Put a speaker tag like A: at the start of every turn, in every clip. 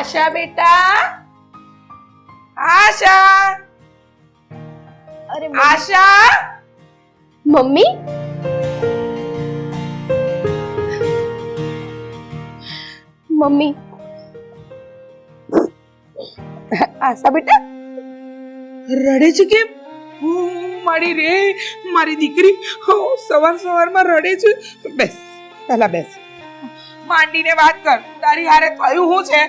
A: આશા બેટા, આશા,
B: અરે
A: આશા,
B: mummy, mummy,
A: આશા બેટા રડે છે કેમ? મારી રે મારી દીકરી સવારમાં રડે છે. બેસ, પહેલા બેસ, માંડીને વાત કર. તારી હારે થયું શું છે?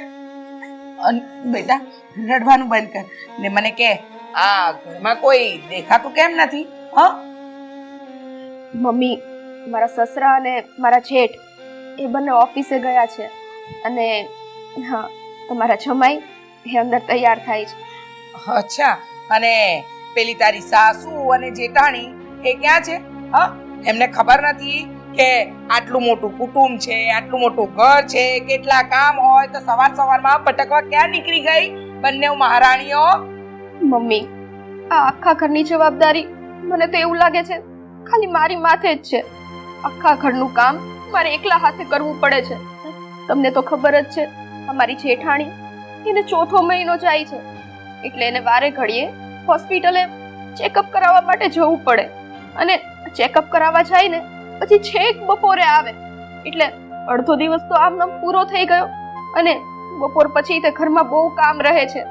A: બેટા રડવાનું બંધ કર ને મને કે આ ઘરમાં કોઈ દેખાતું કેમ નથી?
B: મમ્મી, મારા સસરા અને મારા જેઠ એ બંને ઓફિસે ગયા છે અને હા, તમારા જમાઈ એ અંદર તૈયાર થાય છે.
A: અચ્છા, અને પેલી તારી સાસુ અને જેઠાણી એ ક્યાં છે? એમને ખબર નથી કે આટલું મોટું કુટુંબ છે, આટલું મોટું ઘર છે, કેટલા કામ હોય તો સવારમાં ભટકવા ક્યાં નીકળી ગઈ બંને મહારાણીઓ?
B: મમ્મી, આ આખા ઘરની જવાબદારી મને તો એવું લાગે છે ખાલી મારી માથે જ છે. આખા ઘરનું કામ મારે એકલા હાથે કરવું પડે છે. તમને તો ખબર જ છે, અમારી જેઠાણી એને 4થો મહિનો જાય છે એટલે એને વારે ઘડીએ હોસ્પિટલે ચેકઅપ કરાવવા માટે જવું પડે અને ચેકઅપ કરાવવા જાય ને પછી છેક બપોરે આવે એટલે અડધો દિવસ તો આમ પૂરો થઈ ગયો અને બપોર પછી તે ઘરમાં બહુ કામ રહે છે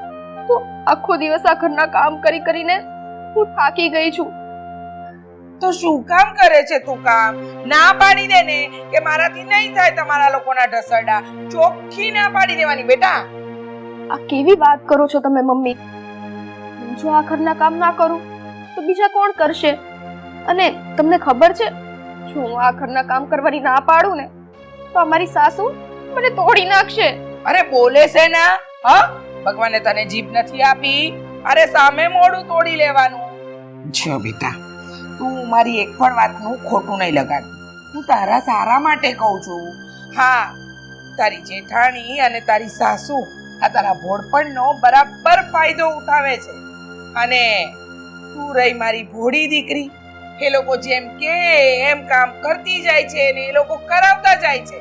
B: તો આખો દિવસ આ ઘરના કામ કરીને હું થાકી ગઈ છું.
A: તો શું કામ કરે છે તું કામ? ના પાડી દે ને કે મારાથી નહીં થાય તમારા લોકોના ઢસરડા. ચોખ્ખી ના પાડી દેવાની બેટા.
B: આ કેવી વાત કરો છો તમે મમ્મી? જો આ ઘરના કામ ના કરું તો બીજા કોણ કરશે? અને તમને ખબર છે, જો હું આ ઘરના કામ કરવાની ના પાડું ને તો અમારી સાસુ મને તોડી નાખશે.
A: અરે બોલે છે ના? ભગવાને તને જીભ નથી આપી? અરે સામે મોઢું તોડી લેવાનું. જો બેટા, તું મારી એક પણ વાતનું ખોટું નહીં લગાડ. હું તારા સારા માટે કહું છું. હા, તારી જેઠાણી અને તારી સાસુ આ તારા ભોળપણનો બરાબર ફાયદો ઉઠાવે છે અને તું રહી મારી ભોળી દીકરી. એ લોકો જેમ કે એમ કામ કરતી જાય છે ને એ લોકો કરાવતા જાય છે.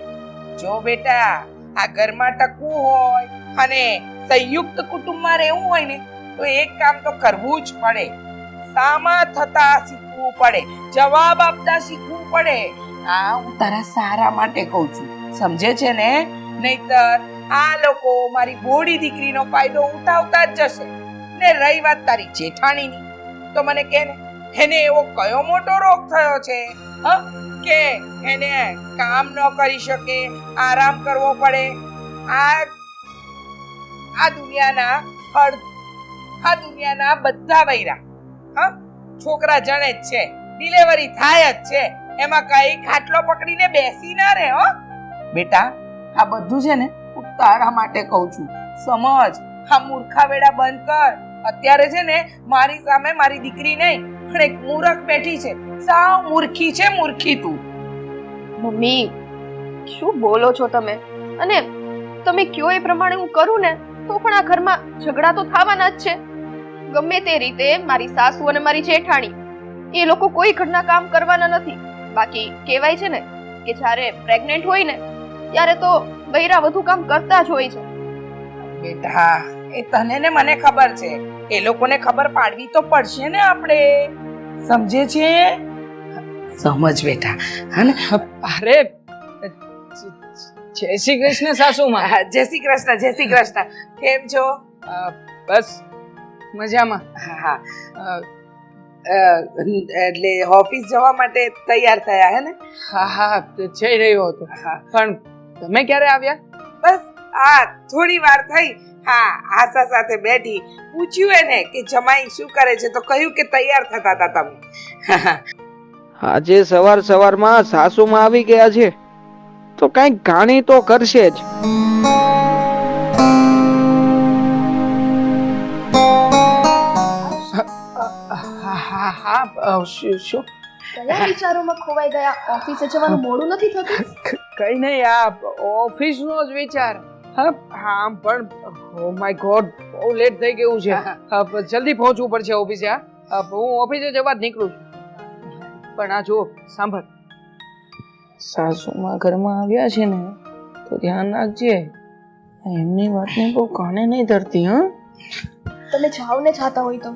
A: જો બેટા, આ ઘરમાં ટકવું હોય અને સંયુક્ત કુટુંબમાં રહેવું હોય ને તો એક કામ તો કરવું જ પડે. સામા થતા શીખવું પડે, જવાબ આપતા શીખવું પડે. આ હું તારા સારા માટે કહું છું, સમજે છે ને? નહીતર આ લોકો મારી ભોળી દીકરીનો ફાયદો ઉઠાવતા જ જશે. ને રહી વાત તારી જેઠાણીની, તો મને કે ને એને એવો કયો મોટો રોગ થયો છે કે એને કામ ન કરી શકે, આરામ કરવો પડે? આ દુનિયાના બધા વૈરા છોકરા જણે જ છે, ડિલિવરી થાય જ છે, એમાં કઈ ખાટલો પકડીને બેસી ના રહે. બેટા, આ બધું છે ને હું તારા માટે કહું છું, સમજ. આ મૂર્ખા વેડા બંધ કર. અત્યારે છે ને મારી સામે મારી દીકરી નહીં પણ એક મૂર્ખ બેઠી છે. સાવ મૂર્ખી છે, મૂર્ખી તું.
B: મમ્મી, શું બોલો છો તમે? અને તમે કયો એ પ્રમાણે હું કરું ને તો પણ આ ઘરમાં ઝઘડા તો થવાના જ છે. ગમે તે રીતે મારી સાસુ અને મારી જેઠાણી એ લોકો કોઈ ઘરના કામ કરવાના નથી. બાકી કહેવાય છે ને કે જ્યારે પ્રેગ્નેન્ટ હોય ને ત્યારે તો બૈરા વધુ કામ કરતા જ હોય છે.
A: બેટા, એ તને ને મને ખબર છે, એ લોકોને ખબર પાડવી તો પડશે ને આપણે. સમજે છે? સમજ બેટા. હને?
C: અરે જય શ્રી કૃષ્ણ સાસુમાં.
A: જય શ્રી કૃષ્ણ, જય શ્રી કૃષ્ણ. કેમ છો?
C: બસ મજામાં.
A: હા, એટલે ઓફિસ જવા માટે તૈયાર થયા હે ને?
C: હા, જઈ રહ્યો હતો. પણ તમે ક્યારે આવ્યા?
A: બસ થોડી વાર થઈ. હા, આશા સાથે બેઠી, પૂછ્યું એને કે જમાઈ શું કરે છે તો કહ્યું કે તૈયાર થતા હતા તમે.
D: આજે સવારમાં સાસુમાં આવી ગયા છે તો કઈક ઘાણી તો કરશે જ.
C: શું?
B: કયા વિચારોમાં ખોવાઈ ગયા? ઓફિસે જવાનું મોડું નથી થતું?
C: કઈ નહીં, આ ઓફિસનો જ વિચાર. હા, પણ ઓ માય ગોડ, બહુ લેટ થઈ ગયું છે. જલ્દી પહોંચવું પડશે ઓફિસે. હું ઓફિસે જવા જ નીકળું છું. પણ આ જો સાંભળ, સાસુમાં ઘરમાં આવ્યા છે ને તો ધ્યાન રાખજે. એમની વાતને બહુ કાને નહીં ધરતી. હા
B: તમે જાઓ ને જાતા હોય તો.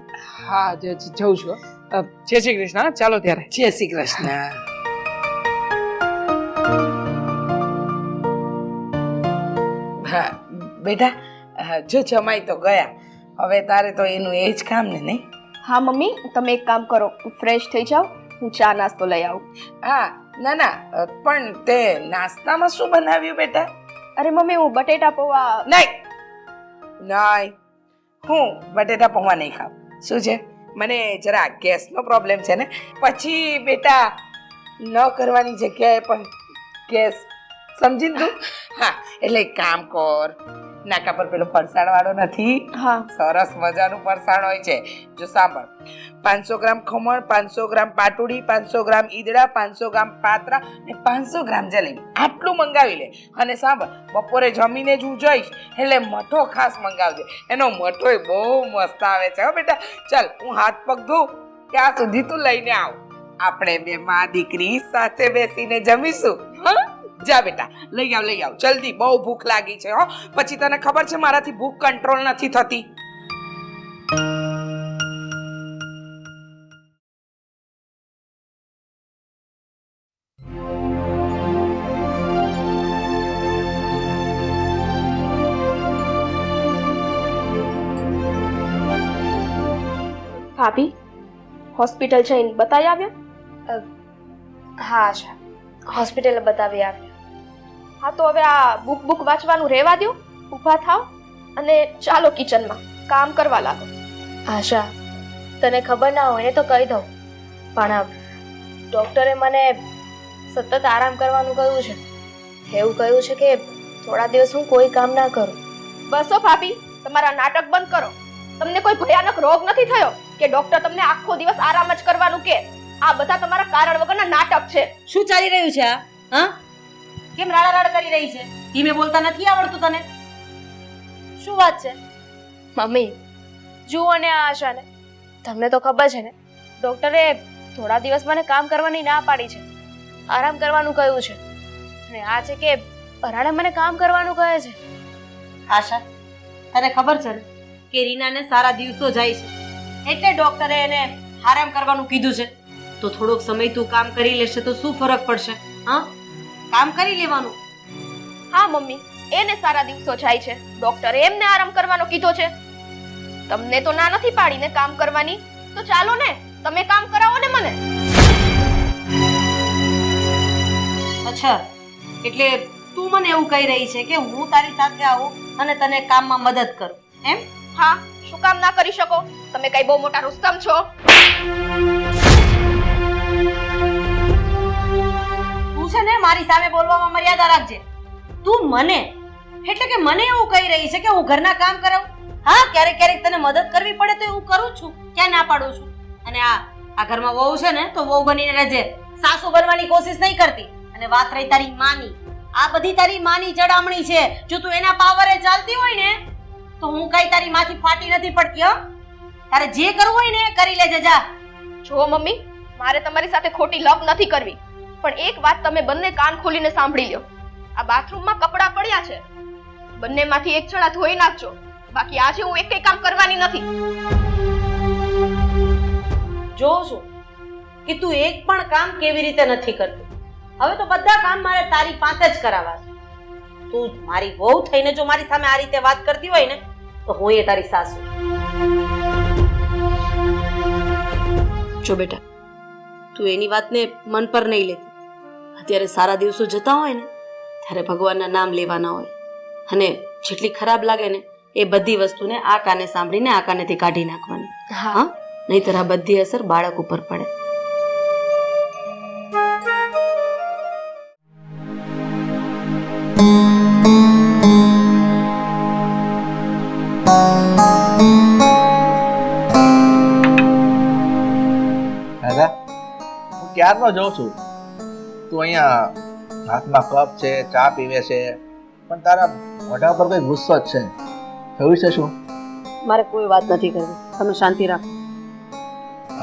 C: હા જઉં છું. જય શ્રી કૃષ્ણ. ચાલો ત્યારે.
A: જય શ્રી કૃષ્ણ. હા બેટા, જો જમાઈ તો ગયા, હવે તારે તો એનું એ જ કામ ને, નહીં?
B: હા મમ્મી, તમે એક કામ કરો, ફ્રેશ થઈ જાઓ, હું ચા નાસ્તો લઈ આવું.
A: હા ના ના, પણ તે નાસ્તામાં શું બનાવ્યું બેટા?
B: અરે મમ્મી, હું બટેટા પૌવા.
A: નહીં નહીં, હું બટેટા પૌવા નહીં ખાવ. શું છે, મને જરા ગેસનો પ્રોબ્લેમ છે ને, પછી બેટા ન કરવાની જગ્યાએ પણ ગેસ, સમજીને તું? હા એટલે એક કામ કર, નાકા પર પેલો ફરસાણ વાળો નથી,
B: હા
A: સરસ મજાનું ફરસાણ હોય છે. જો સાંભળ, 500 ગ્રામ ખમણ, 500 ગ્રામ પાટુડી, 500 ગ્રામ ઈદડા, 500 ગ્રામ પાત્રા અને 500 ગ્રામ જલેબી, આટલું મંગાવી લે. અને સાંભળ, બપોરે જમીને જ હું જઈશ એટલે મઠો ખાસ મંગાવજે, એનો મઠોય બહુ મસ્ત આવે છે. હો બેટા, ચાલ હું હાથ પગ ધોઉં ત્યાં સુધી તું લઈને આવ, આપણે બે માં દીકરી સાથે બેસીને જમીશું. હા જા બેટા, લઈ આવ જલ્દી, બહુ ભૂખ લાગી છે. હો પછી તને ખબર છે મારાથી ભૂખ કંટ્રોલ નથી થતી.
B: ભાભી, હોસ્પિટલ જઈને બતાવી આવ્યા?
E: હા આશા, હોસ્પિટલ બતાવી આવ્યા.
B: હા તો હવે આ બુક વાંચવાનું રહેવા દો, ઊભા થાવ અને ચાલો કિચનમાં કામ કરવા લાગો.
E: આશા, તને ખબર ના હોય ને તો કહી દઉં, પણ ડૉક્ટરે મને સતત આરામ કરવાનું કહ્યું છે. એવું કહ્યું છે કે થોડા દિવસ હું કોઈ કામ ના કરું.
B: બસો ભાભી, તમારા નાટક બંધ કરો. તમને કોઈ ભયાનક રોગ નથી થયો કે ડોક્ટર તમને આખો દિવસ આરામ જ કરવાનું કે? આ બધા તમારા કારણ વગરના નાટક છે.
F: શું ચાલી રહ્યું છે આ? હા, કેમ રાડા કરી રહી છે? ધીમે બોલતા નથી આવડતું તને?
E: શું વાત છે મમ્મી? જુઓ ને આ આશાને, તમને તો ખબર છે ને, ડૉક્ટરે થોડા દિવસ મને કામ કરવાની ના પાડી છે, આરામ કરવાનું કહ્યું છે. અને આ છે કે પરાણે મને કામ કરવાનું કહે છે.
F: આશા, તને ખબર છે ને કે રીનાને સારા દિવસો જાય છે, એટલે ડોક્ટરે એને આરામ કરવાનું કીધું છે. તો થોડોક સમય તું કામ કરી લેશે તો શું ફરક પડશે? હા, કામ કરી લેવાનું.
B: હા મમ્મી, એને સારા દિવસો જાય છે, ડોક્ટરે એમને આરામ કરવાનો કીધો છે. તમને તો ના નથી પાડીને કામ કરવાની, તો ચાલો ને તમે કામ કરાવો ને મને.
F: અચ્છા, એટલે તું મને એવું કહી રહી છે કે હું તારી સાથે આવું અને તને કામમાં મદદ કરું, એમ?
B: હા, શું કામ ના કરી શકો? તમે કઈ બહુ મોટા રુસ્તમ છો?
F: તું છે ને મારી સામે બોલવામાં મર્યાદા રાખજે. તું મને એટલે કે મને એવું કહી રહી છે કે હું ઘરના કામ કરાવું? હા, ક્યારેક ક્યારેક તને મદદ કરવી પડે તો હું કરું છું, ક્યાં ના પાડું છું. અને આ ઘરમાં વહુ છે ને તો વહુ બનીને રહેજે, સાસુ બનવાની કોશિશ નહીં કરતી. અને વાત રહી તારી માની, આ બધી તારી માની જડામણી છે. જો તું એના પાવરે ચાલતી હોય ને તો હું કઈ તારી માથી ફાટી નથી પડતી. હો, તારે જે કરવું હોય ને કરી લેજે, જા.
B: જો મમ્મી, મારે તમારી સાથે ખોટી લપ નથી કરવી, પણ એક વાત તમે બંને કાન ખોલીને સાંભળી લો. આ બાથરૂમમાં કપડાં પડ્યા છે, બંનેમાંથી એક જણા ધોઈ નાખજો, બાકી આજે હું એક કામ કરવાની નથી.
F: જોઉં છું કે તું એક પણ કામ કેવી રીતે નથી કરતી. હવે તો બધા કામ મારે તારી પાસે જ કરાવવા છે. તું મારી વહુ થઈને જો મારી સામે આ રીતે વાત કરતી હોય ને તો હું એ તારી સાસુ. જો બેટા, તું એની વાતને મન પર નહીં લેતી. અત્યારે સારા દિવસો જતા હોય ને ત્યારે ભગવાનના નામ લેવાના હોય, અને જેટલી ખરાબ લાગે ને એ બધી વસ્તુને આ કાને સાંભળીને આ કાનેથી કાઢી નાખવાની. હા, નહીંતર આ બધી અસર બાળક ઉપર પડે.
G: દાદા, હું ક્યારનો જોઉં છું તું અહીંયા હાથમાં કપ છે, ચા પીવે છે, પણ તારા મોઢા પર કઈ ગુસ્સો જ છે. થયું છે શું?
F: મારે કોઈ વાત નથી કરવી, તમે શાંતિ રાખો.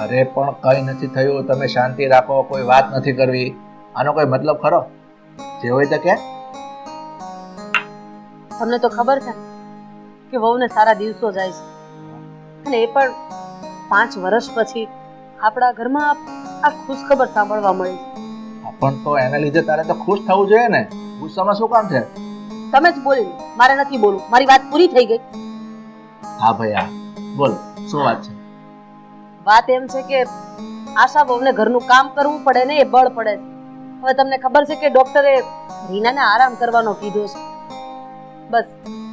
G: અરે પણ કઈ નથી થયું, તમે શાંતિ રાખો, કોઈ વાત નથી કરવી, આનો કોઈ મતલબ ખરો? જે હોય તો કે.
F: તમને તો ખબર છે ને કે વહુને સારા દિવસો જાય છે, અને એ પણ 5 વર્ષ પછી આપણા ઘરમાં આ ખુશખબર સાંભળવા મળી છે.
G: પણ તો એના લીધે તારે તો ખુશ થવું જોઈએ ને, ગુસ્સામાં શું કામ છે?
F: તમે જ બોલી લો, મારે નથી બોલવું. મારી વાત પૂરી થઈ ગઈ.
G: હા ભાઈ હા, બોલ શું વાત છે?
F: વાત એમ છે કે આશા વહુને ઘરનું કામ કરવું પડે ને એ બળ પડે છે. હવે તમને ખબર છે કે ડોક્ટરે રીનાને આરામ કરવાનો કીધો છે. બસ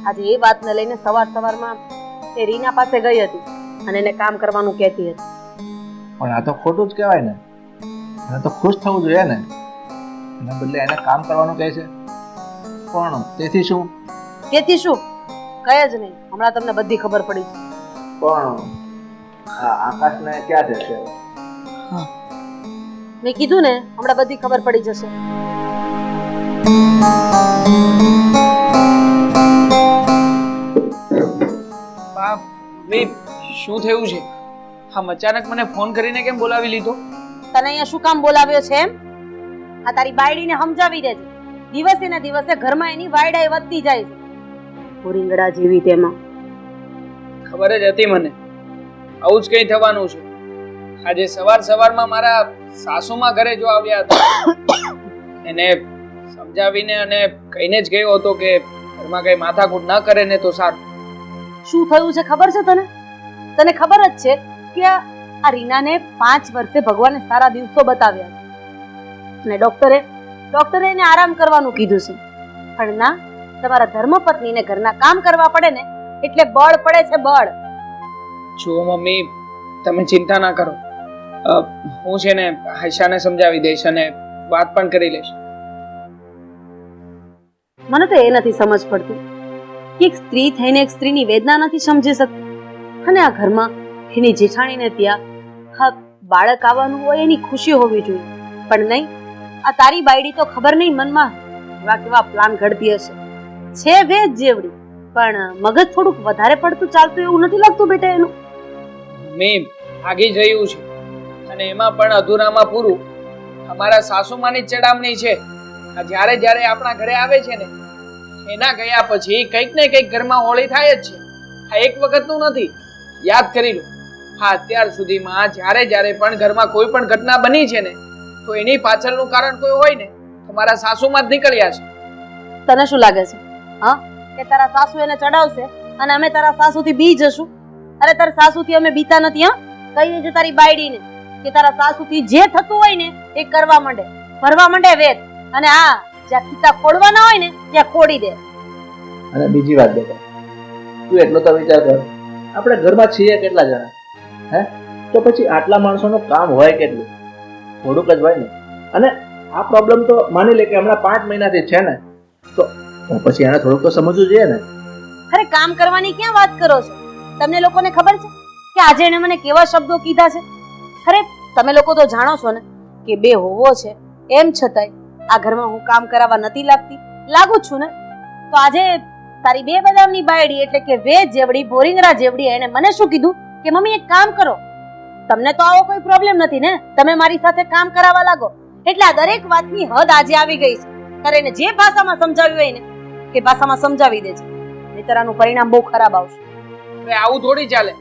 F: આજે એ વાતને લઈને સવારમાં એ રીના પાસે ગઈ હતી અને એને કામ કરવાનું કહેતી હતી.
G: પણ આ તો ખોટું જ કહેવાય ને, એને તો ખુશ થવું જોઈએ ને, એના બદલે એને કામ કરવાનું કહે છે. પણ તેથી શું?
F: તેથી શું કહે જ નહીં, હમણાં તમને બધી ખબર પડી છે.
G: પણ આ આકાશને ક્યાં છે?
F: મેં કીધું ને, હમણાં બધી ખબર પડી જશે.
C: બાપ વે શું થયું છે? આમ અચાનક મને ફોન કરીને કેમ બોલાવી લીધો?
F: તને અહીંયા શું કામ બોલાવ્યો છે એમ? આ તારી બાયડીને સમજાવી દેજે. દિવસે ને દિવસે ઘરમાં એની વાયડાઈ વધતી જાય છે, પુરીંગડા જેવી. તેમાં
C: ખબર જ હતી મને આવું જ કંઈ થવાનું છે. આજે સવારમાં મારા સાસુમાં ઘરે જો આવ્યા હતા, એને સમજાવીને અને કહીને જ ગયો હતો કે ઘરમાં કઈ માથાકૂટ ન કરે ને તો સારું.
F: શું થયું છે ખબર છે તને? તને ખબર જ છે કે આ રીનાને 5 વર્ષે ભગવાને સારા દિવસો બતાવ્યા છે, અને ડોક્ટરે એને આરામ કરવાનું કીધું છે. પણ ના, તમારા ધર્મપત્નીને ઘરના કામ કરવા પડે ને એટલે બળ પડે છે, બળ.
C: જો મમ્મી, તમે ચિંતા ના કરો, હું છે ને આયશાને સમજાવી દઈશ અને વાત પણ કરી લઈશ.
F: મને તો એ નથી સમજ પડતી કે એક સ્ત્રી થઈને એક સ્ત્રીની વેદના નથી સમજી શકતી, અને આ ઘરમાં એની જેઠાણીને ત્યાં હા બાળક આવવાનું હોય એની ખુશી હોવી જોઈએ, પણ નહીં. આ તારી બાયડી તો ખબર નહીં મનમાં કેવા પ્લાન ઘડતી હશે. છે વેદ જેવડી, પણ મગજ થોડુંક વધારે પડતું ચાલતું એવું નથી લાગતું બેટા એનું?
C: મેં ભાગી જયું છે, અને એમાં પણ અધૂરામાં પૂરું અમારા સાસુમાની જ ચડામણી છે. આ જ્યારે આપણા ઘરે આવે છે ને, એના ગયા પછી કંઈક ને કંઈક ઘરમાં હોળી થાય જ છે. આ એક વખતનું નથી, યાદ કરી લો. હા, અત્યાર સુધીમાં જ્યારે પણ ઘરમાં કોઈ પણ ઘટના બની છે ને, તો એની પાછળનું કારણ કોઈ હોય ને તો મારા સાસુમાં જ નીકળ્યા છે.
F: તને શું લાગે છે હા કે તારા સાસુ એને ચડાવશે અને અમે તારા સાસુથી બી જશું? અરે તારા સાસુથી અમે બીતા નથી. હા, કહીએ છે તારી બાયડીને કે તારા સાસુથી જે થતું હોય ને એ કરવા માંડે, ભરવા માંડે વેત, અને હા જ્યાં ખીતા ખોડવાના હોય ને ત્યાં ખોડી દે.
G: અને બીજી વાત બેટા, તું એટલો તો વિચાર કર, આપણે ઘરમાં છીએ કેટલા જણા? હે, તો પછી આટલા માણસોનું કામ હોય કેટલું? થોડુંક જ હોય ને. અને આ પ્રોબ્લેમ તો માની લે કે હમણાં 5 મહિનાથી છે ને, તો પછી એને થોડુંક તો સમજવું જોઈએ ને.
F: અરે કામ કરવાની ક્યાં વાત કરો છો? તમને લોકોને ખબર છે કે આજે એને મને કેવા શબ્દો કીધા છે? અરે તમે લોકો તો જાણો છો ને કે 2 હોવો છે, એમ છતાંય આ ઘરમાં હું કામ કરાવવા નથી લાગતી, લાગુ છું ને. તો આજે તારી 2 બદામની બાયડી એટલે કે વેજ જેવડી, ભોરિંગરા જેવડી, એને મને શું કીધું કે મમ્મી એક કામ કરો, તમને તો આવો કોઈ પ્રોબ્લેમ નથી ને, તમે મારી સાથે કામ કરાવવા લાગો. એટલે આ દરેક વાતની હદ આજે આવી ગઈ છે. તારે એને જે ભાષામાં સમજાવ્યું હોય ને એ ભાષામાં સમજાવી દેજે, નહીંતર આનું પરિણામ બહુ ખરાબ આવશે.
C: અરે આવું થોડી ચાલે.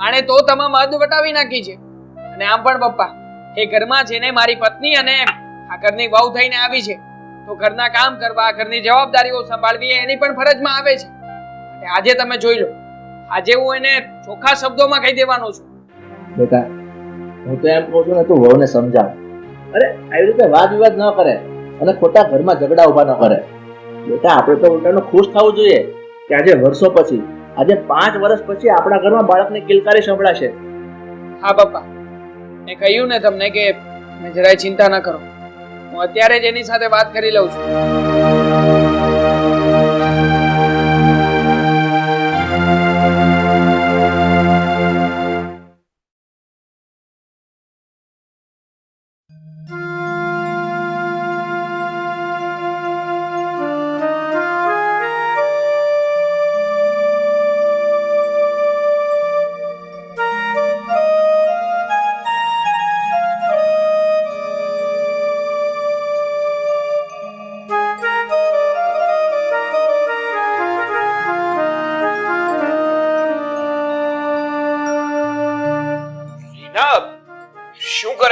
C: આણે તો તમામ હદ વટાવી નાખી છે. અને આમ પણ પપ્પા, એ ઘરમાં છે ને મારી પત્ની અને આ ઘરની વહુ થઈને આવી છે, તો ઘરના કામ કરવા, ઘરની જવાબદારીઓ સંભાળવી એની પણ ફરજમાં આવે છે. અને આજે તમે જોઈ લો, આજે હું એને ચોખ્ખા શબ્દોમાં કહી દેવાનો છું.
G: બેટા, હું તો એમ કહું છું ને, તું વહુને સમજાવ. અરે આવી રીતે વાદ વિવાદ ન કરે અને ખોટા ઘરમાં ઝઘડા ઉભા ન કરે. બેટા, આપણે તો ઉલટાનું ખુશ થવું જોઈએ કે આજે વર્ષો પછી, આજે 5 વર્ષ પછી આપણા ઘરમાં બાળકની કિલકારી સંભળાશે.
C: હા પપ્પા, મેં કહ્યું ને તમને કે તમે જરાય ચિંતા ન કરો, હું અત્યારે જ એની સાથે વાત કરી લઉં છું.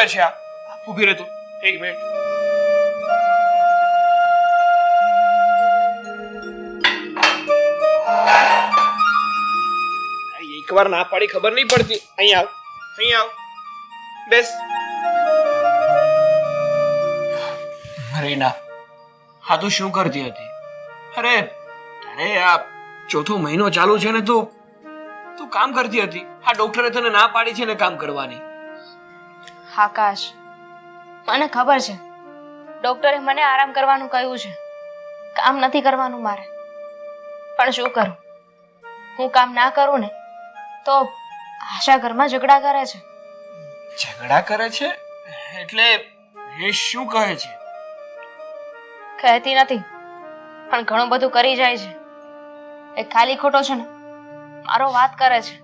C: આવે છે આ? ઊભી રહે તું, એક મિનિટ. એકવાર ના પાડી ખબર નહીં પડતી. અહીં આવ, અહીં આવ, બેસ. રીના, હા તું શું કરતી હતી? અરે અરે આ ચોથો મહિનો ચાલુ છે ને તું કામ કરતી હતી. આ ડોક્ટરે તને ના પાડી છે ને કામ કરવાની.
E: આકાશ, મને ખબર છે ડોક્ટરે મને આરામ કરવાનું કહ્યું છે, કામ નથી કરવાનું મારે. પણ શું કરું? હું કામ ના કરું ને તો આશા ઘરમાં ઝઘડા કરે છે.
C: ઝઘડા કરે છે એટલે એ શું કહે છે?
E: કહેતી નથી પણ ઘણું બધું કરી જાય છે. એ ખાલી ખોટો છે ને મારો વાત કરે છે,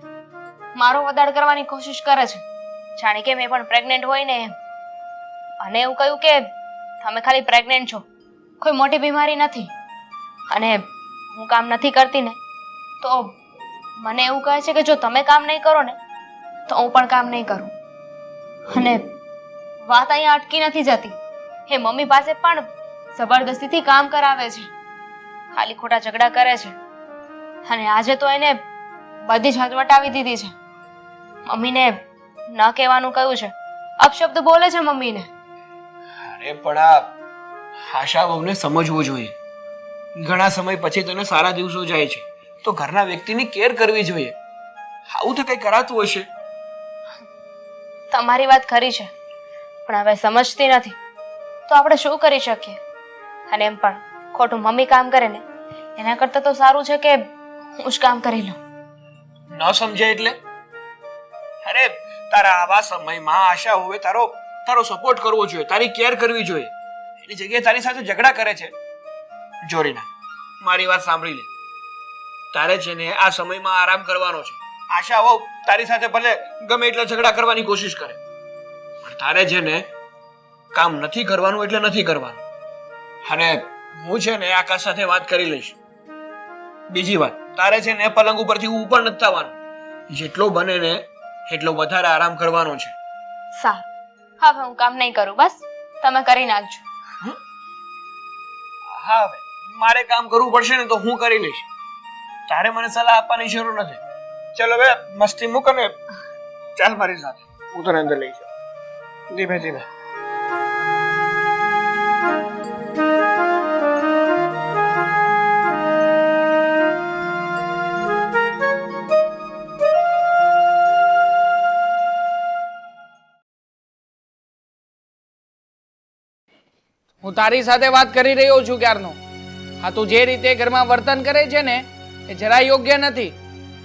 E: મારો વદાડ કરવાની કોશિશ કરે છે, જાણે કે મેં પણ પ્રેગ્નેન્ટ હોય ને એમ. અને એવું કહ્યું કે તમે ખાલી પ્રેગ્નેન્ટ છો, કોઈ મોટી બીમારી નથી. અને હું કામ નથી કરતી ને તો મને એવું કહે છે કે જો તમે કામ નહીં કરો ને તો હું પણ કામ નહીં કરું. અને વાત અહીંયા અટકી નથી જતી, એ મમ્મી પાસે પણ જબરદસ્તીથી કામ કરાવે છે, ખાલી ખોટા ઝઘડા કરે છે. અને આજે તો એને બધી જ હચવટાવી દીધી છે. મમ્મીને ન કહેવાનું કહ્યું છે, અપશબ્દ બોલે છે મમ્મીને.
C: અરે પણ આ આશા બહુને સમજવું જોઈએ. ઘણા સમય પછી તને સારા દિવસો જાય છે તો ઘરના વ્યક્તિની કેર કરવી જોઈએ. આવું તો કઈ કરાતું હશે.
E: તમારી વાત ખરી છે પણ હવે સમજતી નથી તો આપણે શું કરી શકીએ? અને એમ પણ ખોટું મમ્મી કામ કરે ને એના કરતાં તો સારું છે કે હું જ કામ કરી લઉં.
C: ન સમજે એટલે? અરે તારા આવા સમયમાં આશા હોવે તારો સપોર્ટ કરવો જોઈએ, તારી કેર કરવી જોઈએ. એની જગ્યાએ તારી સાથે ઝઘડા કરે છે. જોરીના, મારી વાત સાંભળી લે. તારે છે ને આ સમયમાં આરામ કરવાનો છે. આશા હોવ તારી સાથે ભલે ગમે એટલા ઝઘડા કરવાની કોશિશ કરે પણ તારે છે ને કામ નથી કરવાનું એટલે નથી કરવાનું. અને હું છે ને આકાશ સાથે વાત કરી લઈશ. બીજી વાત, તારે છે ને પલંગ ઉપરથી ઉપર નથી થવાનું. જેટલો બને ને એટલો વધારે આરામ કરવાનો છે.
E: સારું, હવે હું કામ નહીં કરું, બસ તમે કરી નાખજો.
C: હા, હવે મારે કામ કરવું પડશે ને તો હું કરી લઈશ. તારે મને સલાહ આપવાની જરૂર નથી. ચાલ હવે મસ્તી મૂક અને ચાલ મારી સાથે, હું તને અંદર લઈ જાઉં. ધીમે ધીમે.
D: હું તારી સાથે વાત કરી રહ્યો છું ક્યારનો. હા, તું જે રીતે ઘરમાં વર્તન કરે છે ને એ જરા યોગ્ય નથી.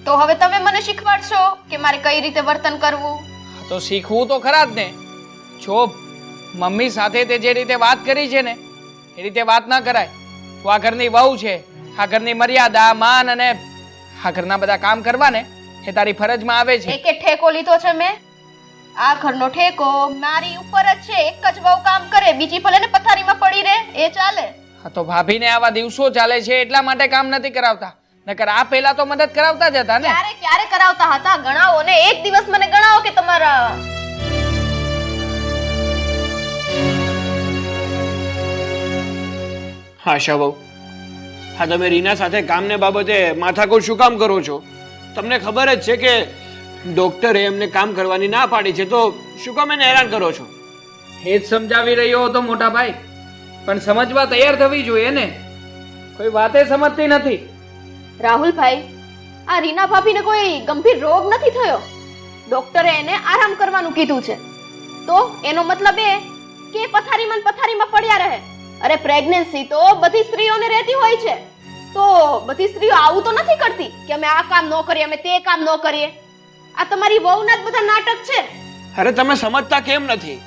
B: તો હવે તમે મને શીખવાડશો કે મારે કઈ રીતે વર્તન કરવું?
D: તો શીખવું તો ખરા જ ને. જો મમ્મી સાથે તે જે રીતે વાત કરી છે ને એ રીતે વાત ના કરાય. તું આ ઘરની વહુ છે, આ ઘરની મર્યાદા, માન અને આ ઘરના બધા કામ કરવા ને એ તારી ફરજમાં આવે છે.
B: એકે ઠેકો લીધો છે મેં? આ ઘરનો ઠેકો મારી ઉપર જ છે. એક જ વહુ કામ કરે, બીજી ભલે ને પથારીમાં પડી રહે એ ચાલે.
D: હા, તો ભાભીને આવા દિવસો ચાલે છે એટલા માટે કામ નથી કરાવતા, નકર આ પહેલા તો મદદ કરાવતા જ હતા ને.
B: ક્યારે કરાવતા હતા? ગણાવો ને, એક દિવસ મને ગણાવો કે તમારા.
C: આશા બહુ, હા તમે રીના સાથે કામને બાબતે માથાકૂટ શું કામ કરો છો? તમને ખબર જ છે કે ડોક્ટરે એમને કામ કરવાની ના પાડી છે તો શું કામ એને હેરાન કરો છો?
D: એ જ સમજાવી રહ્યો હતો મોટા ભાઈ, પણ સમજવા તૈયાર થવી જોઈએ ને. કોઈ વાતે સમજતી નથી.
B: રાહુલભાઈ, આ રીના ભાભીને કોઈ ગંભીર રોગ નથી થયો. ડોક્ટરે એને આરામ કરવાનું કીધું છે તો એનો મતલબ એ કે પથારીમાં પડ્યા રહે. અરે પ્રેગ્નન્સી તો બધી સ્ત્રીઓને રહેતી હોય છે, તો બધી સ્ત્રીઓ આવું તો નથી કરતી કે અમે આ કામ ન કરીએ, અમે તે કામ ન કરીએ. આ તમારી વહુના જ બધા નાટક છે.
C: અરે તમે સમજતા કેમ નથી?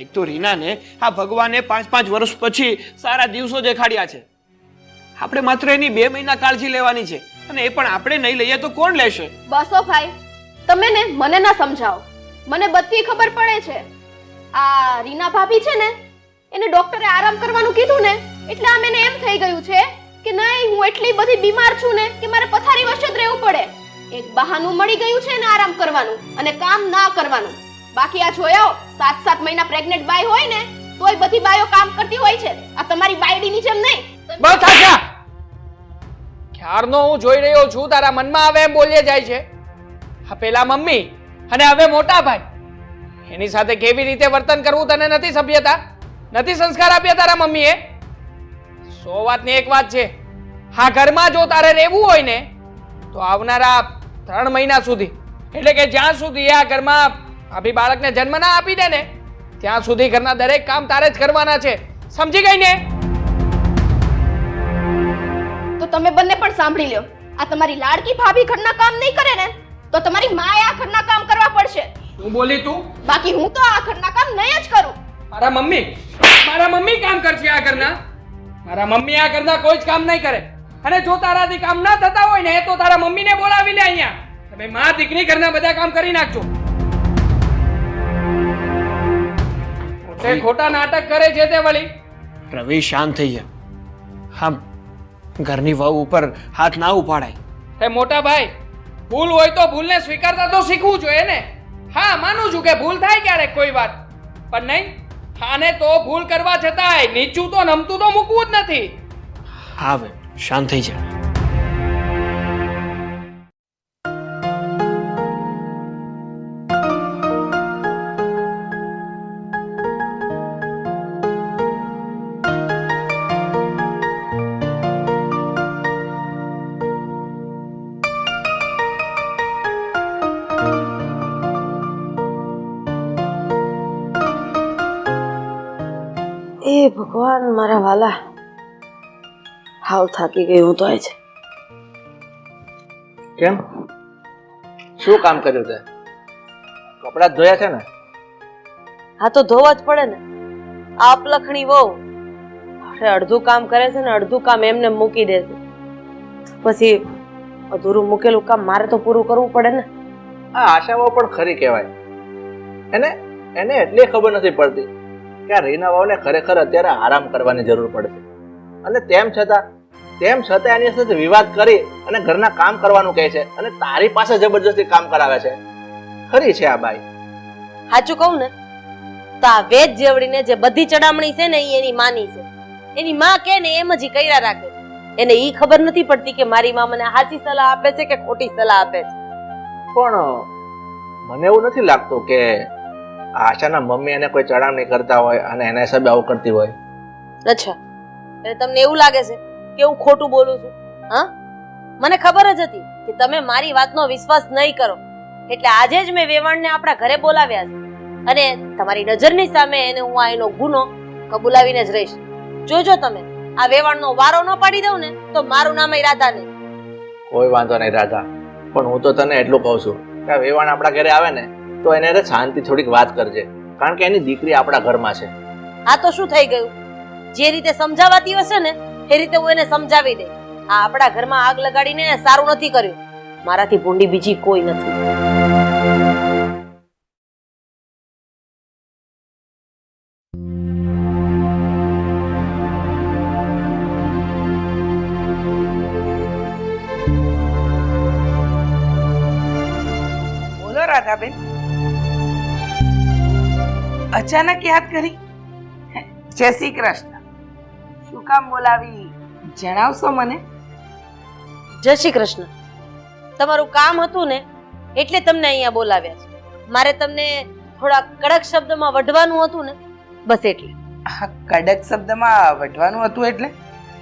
C: એક તો રીનાને આ ભગવાને 5-5 વર્ષ પછી સારા દિવસો દેખાડ્યા છે. આપણે માત્ર એની 2 મહિના કાળજી લેવાની છે અને એ પણ આપણે નહીં લઈએ તો કોણ લેશે?
B: બસો ભાઈ, તમે ને મને ના સમજાવો. મને બધી ખબર પડે છે. આ રીના ભાભી છે ને એને ડોક્ટરે આરામ કરવાનું કીધું ને એટલે આમ એને એમ થઈ ગયું છે કે નહીં, હું એટલી બધી બીમાર છું ને કે મારે પથારી વચ્ચે જ રહેવું પડે. એક બહાનું મળી ગયું છે ને આરામ કરવાનું અને કામ ના કરવાનું. બાકી આ જોયો 7 મહિના પ્રેગ્નેન્ટ બાઈ હોય ને તોય બધી બાઈઓ કામ કરતી હોય છે. આ તમારી બાયડીની જેમ નહીં.
D: બસ આશા, ક્યારનો હું જોઈ રહ્યો છું તારા મનમાં આવે એમ બોલીએ જાય છે. આ પેલા મમ્મી અને હવે મોટા ભાઈ, એની સાથે કેવી રીતે વર્તન કરવું તને નથી સભ્યતા, નથી સંસ્કાર આપ્યા તારા મમ્મીએ? 100 વાતની એક વાત છે, આ ઘરમાં જો તારે રહેવું હોય ને તો આવનારા 3 મહિના સુધી, એટલે કે જ્યાં સુધી આ ઘરમાં ભાભી બાળકને જન્મ ના આપી દે ને ત્યાં સુધી ઘરના દરેક કામ તારે જ કરવાના છે. સમજી ગઈ ને?
B: તો તમે બંને પણ સાંભળી લ્યો. આ તમારી લાડકી ભાભી ઘરના કામ નહીં કરે ને તો તમારી માએ આ ઘરના કામ કરવા પડશે.
D: શું બોલી તું?
B: બાકી હું તો આ ઘરના કામ નહીં જ કરું.
D: મારા મમ્મી કામ કરશે આ ઘરના? મારા મમ્મી આ ઘરના કોઈ જ કામ નહીં કરે. અને જો તારાથી કામ ના થતા હોય ને તો તારા મમ્મીને બોલાવી લે અહીંયા. તમે માં દીકરી ઘરના બધા કામ કરી નાખજો. તે ખોટા નાટક કરે છે તે વળી.
H: રવિ, શાંત થઈ જા. હા, ઘરની વહુ ઉપર હાથ ના ઉપાડાય.
D: હે મોટા ભાઈ, ભૂલ હોય તો ભૂલને સ્વીકારતા તો શીખવું જોઈએ ને. હા, માનું છું કે ભૂલ થાય ક્યારેક કોઈ વાત, પણ નહીં, આને તો ભૂલ કરવા છતાંય નીચું તો નમતું તો મૂકવું જ નથી.
H: હા, હવે શાંત થઈ જા.
F: એ ભગવાન મારા વાલા, હાવ થાકી ગઈ હું તો આજે.
G: કેમ? શું કામ કર્યું તે? કપડાં ધોયા છે ને?
F: હા તો ધોવા જ પડે ને. આ અપલખણી વહુ અરે અડધું કામ કરે છે ને અડધું કામ એમને મૂકી દે છે. પછી અધૂરું મૂકેલું કામ મારે તો પૂરું કરવું પડે ને.
G: આ આશાઓ પણ ખરી કહેવાય. એને એટલી ખબર નથી પડતી કે આ રીના વાવને ખરેખર અત્યારે આરામ કરવાની જરૂર પડે છે. અને તેમ છતાં એની સાથે વિવાદ કરી અને ઘરના કામ કરવાનું કહે છે અને તારી પાસે જબરજસ્તી કામ કરાવે છે. ખરી છે આ બાઈ.
F: સાચું કહું ને તો આ વેદ જેવડીને જે બધી ચડામણી છે ને એ એની માની છે. એની માં કે ને એમ જ કર્યા રાખે. એને ઈ ખબર નથી પડતી કે મારી માં મને સાચી સલાહ આપે છે કે ખોટી સલાહ આપે છે.
G: પણ મને એવું નથી લાગતું કે આશાના મમ્મી એને કોઈ ચડામણી કરતા હોય અને એના હિસાબે આવું કરતી હોય.
F: અચ્છા, એટલે તમને એવું લાગે છે કે હું ખોટું બોલું છું? હા, મને ખબર જ હતી કે તમે મારી વાતનો વિશ્વાસ નહીં કરો, એટલે આજે જ મેં વેવાણને આપણા ઘરે બોલાવ્યા છે અને તમારી નજરની સામે એને હું આ એનો ગુનો કબૂલાવીને જ રહીશ. જોજો તમે આ વેવાણનો વારો ન પાડી દઉં ને તો મારું નામ રાધા નહીં.
G: કોઈ વાંધો નહીં રાધા, પણ હું તો તને એટલું કહું છું કે આ વેવાણ આપણા ઘરે આવે ને તો એને શાંતિ થોડીક વાત કરજે, કારણ કે એની દીકરી આપણા ઘરમાં છે.
F: આ તો શું થઈ ગયું? જે રીતે સમજાવાતી હશે ને એ રીતે હું એને સમજાવી દે. આ આપણા ઘરમાં આગ લગાડીને સારું નથી કર્યું. મારાથી ભૂંડી બીજી કોઈ નથી.
A: બોલો રાધાબેન, અચાનક યાદ કરી? જય શ્રી કૃષ્ણ. શું કામ બોલાવી જણાવશો મને?
F: જય શ્રી કૃષ્ણ. તમારું કામ હતું ને એટલે તમને અહીંયા બોલાવ્યા છે. મારે તમને થોડા કડક શબ્દમાં વઢવાનું હતું ને, બસ એટલે.
A: કડક શબ્દમાં વઢવાનું હતું એટલે?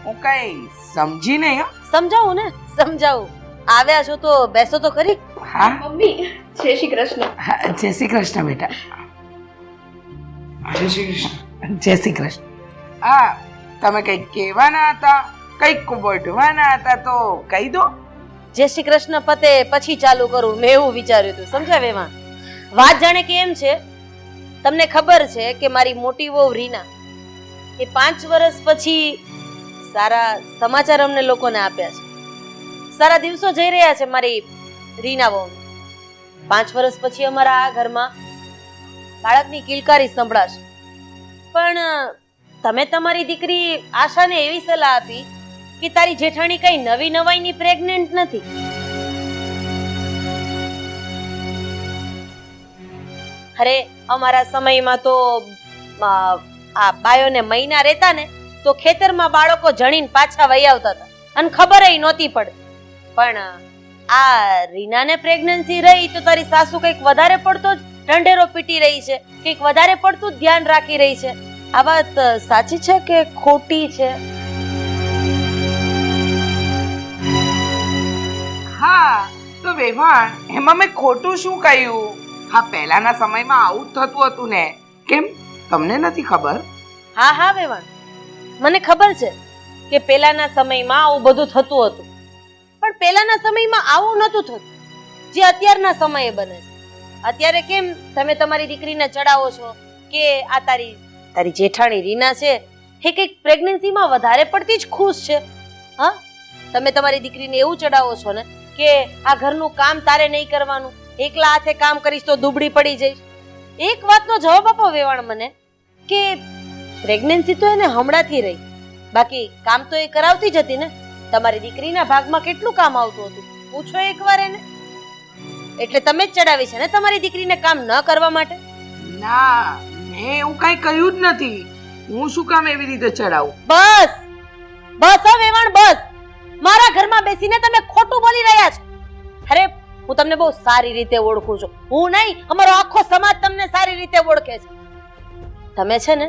A: હું કઈ સમજી નહીં.
F: સમજાવું ને, સમજાવું. આવ્યા છો તો બેસો તો ખરી.
A: હા
B: મમ્મી, જય શ્રી કૃષ્ણ.
A: જય શ્રી કૃષ્ણ બેટા. જય શ્રી કૃષ્ણ. જય શ્રી કૃષ્ણ. હા, તમે કઈક કહેવાના હતા, કઈક વઢવાના હતા તો કહી દો.
F: જય શ્રી કૃષ્ણ પતે પછી ચાલુ કરું મેં એવું વિચાર્યું હતું. સમજાવે એમાં વાત જાણે કે એમ છે. તમને ખબર છે કે મારી મોટી વહુ રીના એ 5 વર્ષ પછી સારા સમાચાર અમને લોકોને આપ્યા છે. સારા દિવસો જઈ રહ્યા છે મારી રીના વહુ. 5 વર્ષ પછી અમારા આ ઘરમાં બાળકની કિલકારી સંભળાશે. પણ તમે તમારી દીકરી આશાને એવી સલાહ આપી કે તારી જેઠાણી કઈ નવી નવાઈની પ્રેગ્નેન્ટ નથી. અરે અમારા સમયમાં તો આ બાયોને મહિના રહેતા ને તો ખેતરમાં બાળકો જણીને પાછા વહી આવતા હતા અને ખબરેય નહોતી પડતી. પણ આ રીનાને પ્રેગ્નન્સી રહી તો તારી સાસુ કંઈક વધારે પડતો જ ઢંઢેરો પીટી રહી છે, કંઈક વધારે પડતું જ ધ્યાન રાખી રહી છે. આ વાત સાચી છે કે ખોટી છે?
A: હા તો વેવાણ, એમાં મેં ખોટું શું કહ્યું? હા, પહેલાના સમયમાં આવું જ થતું હતું ને. કેમ, તમને નથી ખબર?
F: હા હા વેવાણ, મને ખબર છે કે પહેલાના સમયમાં આવું બધું થતું હતું, પણ પહેલાના સમયમાં આવું નહોતું થતું જે અત્યારના સમયે બને છે. અત્યારે કેમ તમે તમારી દીકરીને ચડાવો છો કે આ તારી જેઠાણી રીના છે એ કંઈક પ્રેગ્નન્સીમાં વધારે પડતી જ ખુશ છે? હા, તમે તમારી દીકરીને એવું ચડાવો છો ને કે આ ઘરનું કામ તારે નહીં કરવાનું, એકલા હાથે કામ કરીશ તો દુબળી પડી જઈશ. એક વાતનો જવાબ આપો વેવાણ મને કે પ્રેગ્નન્સી તો એને હમણાંથી રહી, બાકી કામ તો એ કરાવતી જ હતી ને. તમારી દીકરીના ભાગમાં કેટલું કામ આવતું હતું પૂછો એકવાર એને. એટલે તમે જ ચડાવી છે ને તમારી દીકરીને કામ ન કરવા માટે?
A: ના, મેં એવું કઈ કહ્યું જ નથી. હું શું કામ એવી રીતે ચડાવું?
F: બસ બસ હવે વેવાણ બસ. મારા ઘરમાં બેસીને તમે ખોટું બોલી રહ્યા છો. અરે હું તમને બહુ સારી રીતે ઓળખું છું. હું નહીં, અમારો આખો સમાજ તમને સારી રીતે ઓળખે છે. તમે છે ને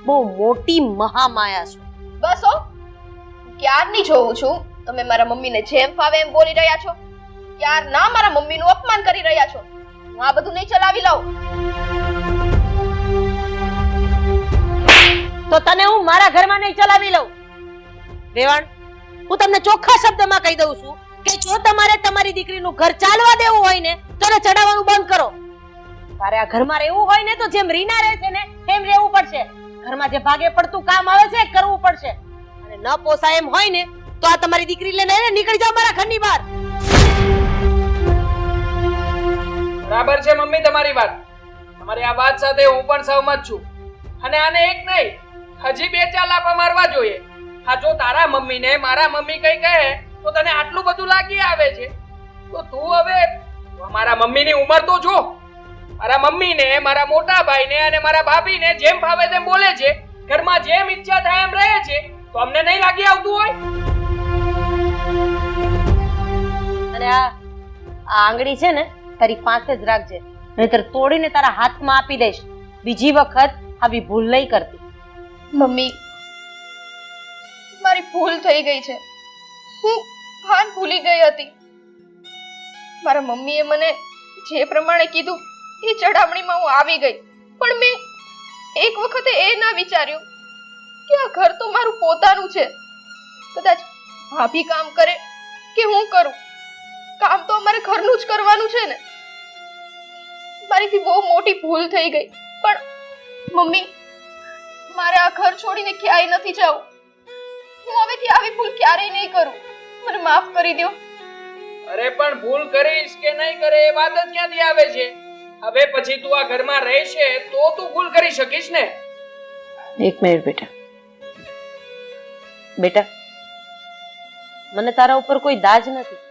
F: બહુ મોટી મહામાયા છો.
B: બસ હો, ક્યારની જોઉં છું તમે મારા મમ્મીને જેમ ફાવે એમ બોલી રહ્યા છો. ક્યારના મારા મમ્મીનું અપમાન કરી રહ્યા છો. હું આ બધું નહીં ચલાવી લઉં.
F: તો તને હું મારા ઘરમાં નહીં ચલાવી લઉં. વેવાણ, હું તમને ચોખ્ખા શબ્દમાં કહી દઉં છું કે જો તમારે તમારી દીકરીનું ઘર ચાલવા દેવું હોય ને તો એને ચડાવવાનું બંધ કરો. તારે આ ઘરમાં રહેવું હોય ને તો જેમ રીના રહે છે ને એમ રહેવું પડશે. ઘરમાં જે ભાગે પડતું કામ આવે છે એ કરવું પડશે. અને ન પોસાય એમ હોય ને તો આ તમારી દીકરી લઈને નીકળી જાઓ મારા ઘરની બહાર.
D: બરાબર છે મમ્મી તમારી વાત. તમારી આ વાત સાથે હું પણ સહમત છું. અને આને એક નહીં, હજી 2-4 લાફા મારવા જોઈએ. હા, જો તારા મમ્મીને મારા મમ્મી કઈ કહે તો તને આટલું બધું લાગી આવે છે, તો તું હવે મારા મમ્મીની ઉંમર તો જો. મારા મમ્મીને, મારા મોટા ભાઈને અને મારા ભાભીને જેમ ફાવે તેમ બોલે છે, ઘરમાં જેમ ઈચ્છા થાય એમ રહે છે, તો અમને નહીં લાગી આવતું હોય?
F: અને આ આંગળી છે ને તારી પાસે જ રાખજે, નહીતર તોડીને તારા હાથમાં આપી દઈશ. બીજી વખત આવી ભૂલ નહીં કરતી.
B: મમ્મી, મારી ભૂલ થઈ ગઈ છે. હું ભાન ભૂલી ગઈ હતી. મારા મમ્મીએ મને જે પ્રમાણે કીધું એ ચડામણીમાં હું આવી ગઈ. પણ મેં એક વખતે એ ના વિચાર્યું કે આ ઘર તો મારું પોતાનું છે. કદાચ ભાભી કામ કરે કે હું કરું, કામ તો અમારે ઘરનું જ કરવાનું છે ને. મારીથી બહુ મોટી ભૂલ થઈ ગઈ. પણ મમ્મી, મારે આ ઘર છોડીને ક્યાંય નથી જવું. હું હવેથી આવી ભૂલ ક્યારેય નહીં કરું. મને માફ કરી દો.
D: અરે પણ ભૂલ કરીશ કે નહીં કરે એ વાત જ ક્યાંથી આવે છે? હવે પછી તું આ ઘરમાં રહેશે તો તું ભૂલ કરી શકીશ ને.
F: એક મિનિટ બેટા. બેટા, મને તારા ઉપર કોઈ દાજ નથી.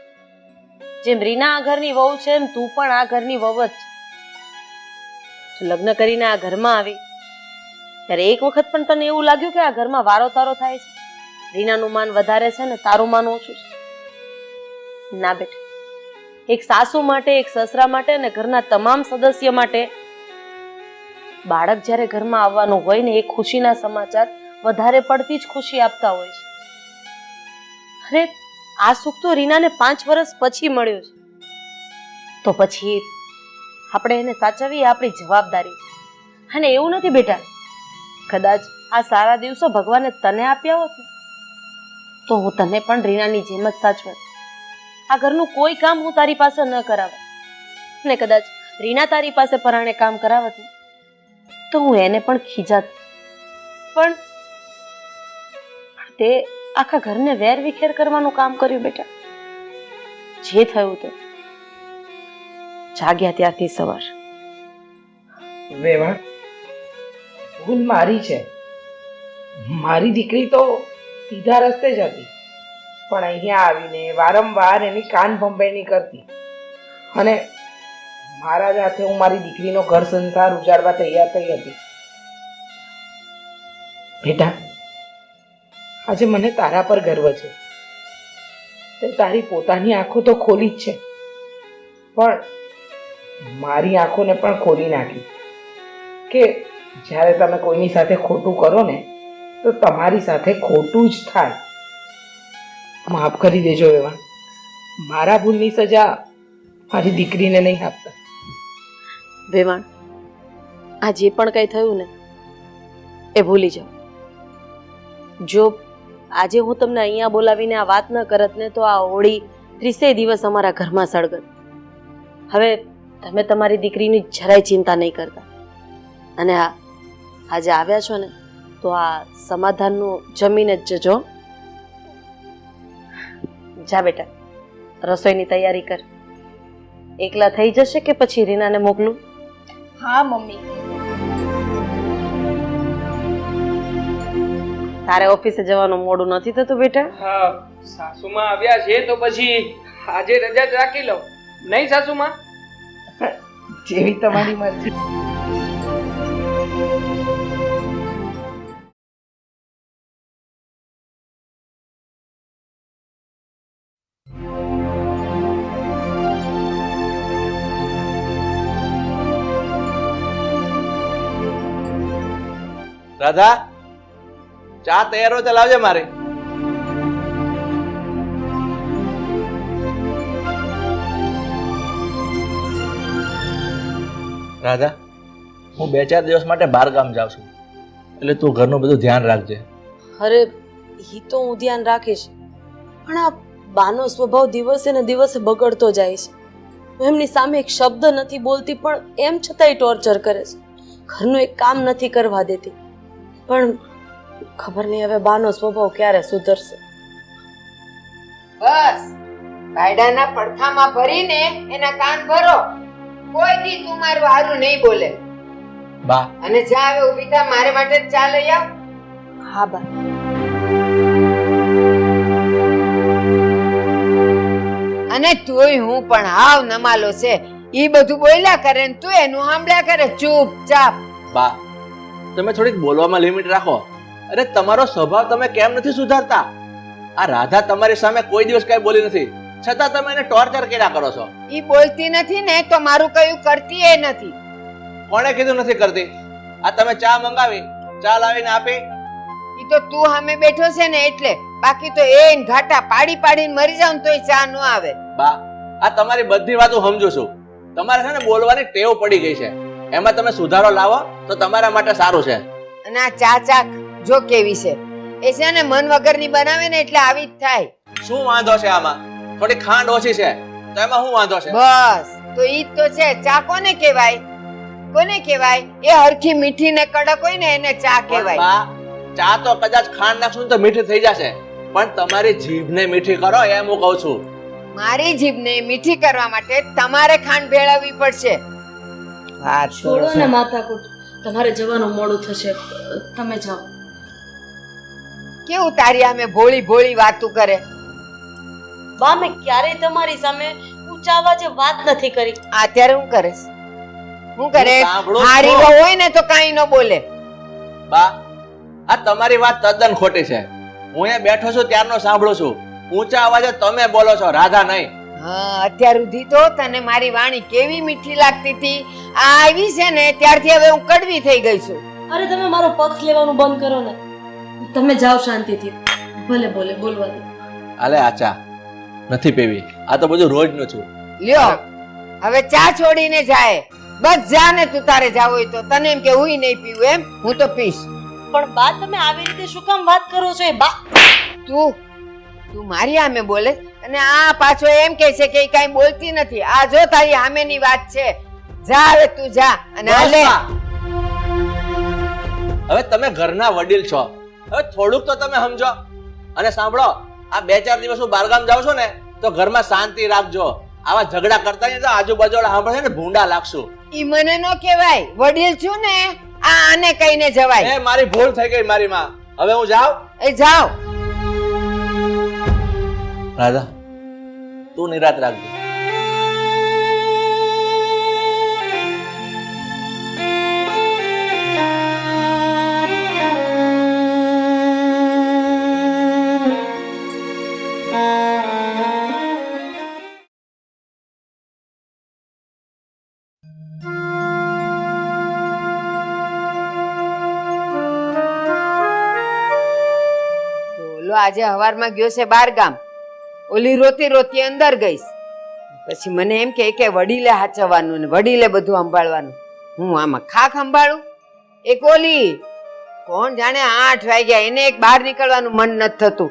F: જેમ રીના આ ઘરની વહુ છે એમ તું પણ આ ઘરની વહુ જ છે. લગ્ન કરીને આ ઘરમાં આવી ત્યારે એક વખત પણ તને એવું લાગ્યું કે આ ઘરમાં વારો તારો થાય છે, રીનાનું માન વધારે છે ને તારું માન ઓછું છે? ના બેટા, એક સાસુ માટે, એક સસરા માટે અને ઘરના તમામ સદસ્ય માટે બાળક જ્યારે ઘરમાં આવવાનું હોય ને એ ખુશીના સમાચાર વધારે પડતી જ ખુશી આપતા હોય છે. અરે આ સુખ તો રીનાને 5 વર્ષ પછી મળ્યું છે, તો પછી આપણે એને સાચવવી આપણી જવાબદારી છે. અને એવું નથી બેટા, કદાચ આ સારા દિવસો ભગવાને તને આપ્યા હોત ને તો હું તને પણ રીનાની જેમ જ સાચવત. આ ઘરનું કોઈ કામ હું તારી પાસે ન કરાવત, ને કદાચ રીના તારી પાસે પરાણે કામ કરાવત ને તો હું એને પણ ખીજાત. પણ તે આખા ઘરને વેર વિખેર કરવાનું કામ કર્યું બેટા. જે થયું તે જાગ્યા ત્યારથી સવાર.
A: વેવાણ, ભૂલ મારી છે. મારી દીકરી તો સીધા રસ્તે જ હતી, પણ અહીંયા આવીને વારંવાર એની કાન ભંભેરણી કરતી અને મારા જ હાથે હું મારી દીકરીનો ઘર સંસાર ઉજાડવા તૈયાર થઈ હતી. બેટા, આજે મને તારા પર ગર્વ છે. તે તારી પોતાની આંખો તો ખોલી જ છે, પણ મારી આંખોને પણ ખોલી નાખી કે જ્યારે તમે કોઈની સાથે ખોટું કરો ને તો તમારી સાથે ખોટું જ થાય. માફ કરી દેજો એવા, મારા ભૂલની સજા મારી દીકરીને નહીં આપતા.
F: વેવાણ, આ જે પણ કંઈ થયું ને એ ભૂલી જાઓ. જો આજે હું તમને અહીંયા બોલાવીને આ વાત ન કરત ને તો આ હોળી 30 દિવસ અમારા ઘરમાં સળગત. હવે તમે તમારી દીકરીની જરાય ચિંતા નહીં કરતા. અને આજે આવ્યા છો ને તો આ સમાધાનનું જમીને જ જજો. જા બેટા, રસોઈની તૈયારી કર. એકલા થઈ જશે કે પછી રીનાને મોકલું?
B: હા મમ્મી.
F: તારે ઓફિસે જવાનું મોડું નથી થતું બેટા?
D: હા, સાસુમાં આવ્યા છે તો પછી આજે રજા જ રાખી લો. નહીં સાસુમાં?
A: જેવી તમારી મરજી.
G: રાધા, ચા તૈયાર હોય તો લાવજે મારે. રાધા, હું 2-4 દિવસ માટે બહાર ગામ જાઉં છું, એટલે તું ઘરનું બધું ધ્યાન રાખજે.
F: અરે ઈ તો હું ધ્યાન રાખીશ, પણ આ બાનો સ્વભાવ દિવસે ને દિવસે બગડતો જાય છે. હું એમની સામે એક શબ્દ નથી બોલતી પણ એમ છતાંય ટોર્ચર કરે છે. ઘરનું એક કામ નથી કરવા દેતી. પણ ખબર નહીં હવે બાનો સ્વભાવ ક્યારે સુધરશે.
I: બસ કાયદાના પડખામાં ભરીને એના કાન ભરો. કોઈ દી તું મારું હારું નહીં બોલે.
G: બા,
I: અને જા હવે ઊભી થા, મારે માટે ચા લઈ આવ.
F: હા બા.
I: અને તોય હું પણ હાવ નમાલો છે. ઈ બધું બોલ્યા કરે ને તું એનું સાંભળ્યા કરે. ચૂપચાપ.
G: બા, તમે થોડીક બોલવામાં લિમિટ રાખો. અરે તમારો સ્વભાવ તમે કેમ નથી સુધારતા? આ રાધા તમારી સામે કોઈ દિવસ કઈ બોલી નથી, છતાં તમે એને ટોર્ચર કર્યા કરો છો.
I: ઈ બોલતી નથી ને તો મારું કયું કરતી એ નથી.
G: કોણે કીધું નથી કરતી? આ તમે ચા મંગાવી, ચા લાવીને આપી.
I: ઈ તો તું સામે બેઠો છે ને એટલે. બાકી તો એ ઘાટા પાડી પાડીને મરી જાવ તોય ચા ન આવે.
G: બા, આ તમારી બધી વાતો સમજુ છું. તમારે છે ને બોલવાની ટેવ પડી ગઈ છે. એમાં તમે સુધારો લાવો તો તમારા માટે સારું છે.
I: અને આ ચા ચાક જો કેવી છે. એ છે ને મન વગરની બનાવે ને એટલે આવી જ થાય.
G: શું વાંધો છે આમાં? થોડી ખાંડ ઓછી છે તો એમાં શું વાંધો છે?
I: બસ તો ઈ જ તો છે. ચા કોને કહેવાય? કોને કહેવાય? એ હરખી મીઠી ને કડક હોય ને એને ચા કહેવાય.
G: બા, ચા તો કદાચ ખાંડ નાખશું તો મીઠી થઈ જશે, પણ તમારી જીભને મીઠી કરો એમ હું કહું છું.
I: મારી જીભને મીઠી કરવા માટે તમારે ખાંડ ભેળવવી પડશે. વાત
F: છોડો ને માથાકૂટ. તમારે જવાનું મોડું થશે, તમે જાઓ.
I: કેવું તારી આમે ભોળી ભોળી વાતું કરે.
F: બા, મેં ક્યારેય તમારી સામે ઊંચા અવાજે વાત નથી કરી.
I: અત્યારે હું કરે? હું કરે?
G: હું સાંભળું છું.
I: હારી વહુ હોય ને તો કાંઈ ન બોલે.
G: બા, આ તમારી વાત તદ્દન ખોટી છે. હું અહીંયા બેઠો છું ત્યારનો સાંભળું છું. ઊંચા અવાજે તમે બોલો છો, રાધા નહીં.
I: હા, અત્યાર સુધી તો તને મારી વાણી કેવી મીઠી લાગતી હતી. આ આવી છે ને ત્યારથી હવે હું કડવી થઈ ગઈ છું.
F: અરે તમે મારો પક્ષ લેવાનું બંધ કરો ને. તમે જાઓ શાંતિથી. ભલે બોલે, બોલવા દો.
G: આલે આ ચા નથી પીવી. આ તો બધું રોજનું છું.
I: લ્યો, હવે ચા છોડીને જાય. બસ જા ને, તું તારે જાવ હોય તો. તને એમ કે હું નહીં પીવું એમ? હું તો પીશ.
F: પણ બા, તમે આવી રીતે શું કામ વાત કરો છો? એ બા,
I: તું મારી સામે બોલે અને આ પાછો એમ કહે છે કે કઈ બોલતી નથી. આ જો તારી સામેની વાત છે. જા હવે તું જા અને હાલે.
G: હવે તમે ઘરના વડીલ છો, હવે થોડુંક તો તમે સમજો. અને સાંભળો, આ 2-4 દિવસ હું બહારગામ જાઉં છું ને તો ઘરમાં શાંતિ રાખજો. આવા ઝઘડા કરતા નહીં તો આજુબાજુ સાંભળે ને ભૂંડા લાગશું.
I: ઈ મને નો કહેવાય. વડીલ છું ને, આને કહીને જવાય.
G: એ મારી ભૂલ થઈ ગઈ મારી માં. હવે હું જાઉં?
I: એ જાઓ.
G: રાધા, તું નિરાત રાખજો.
I: ઓલો આજે હવારમાં ગયો છે બાર ગામ, ઓલી રોતી રોતી અંદર ગઈશ. પછી મને એમ કે વડીલે હાચવવાનું ને વડીલે બધું સંભાળવાનું. હું આમાં ખાખ સંભાળું? એક ઓલી કોણ જાણે 8 વાગ્યા, એને એક બહાર નીકળવાનું મન નથી થતું.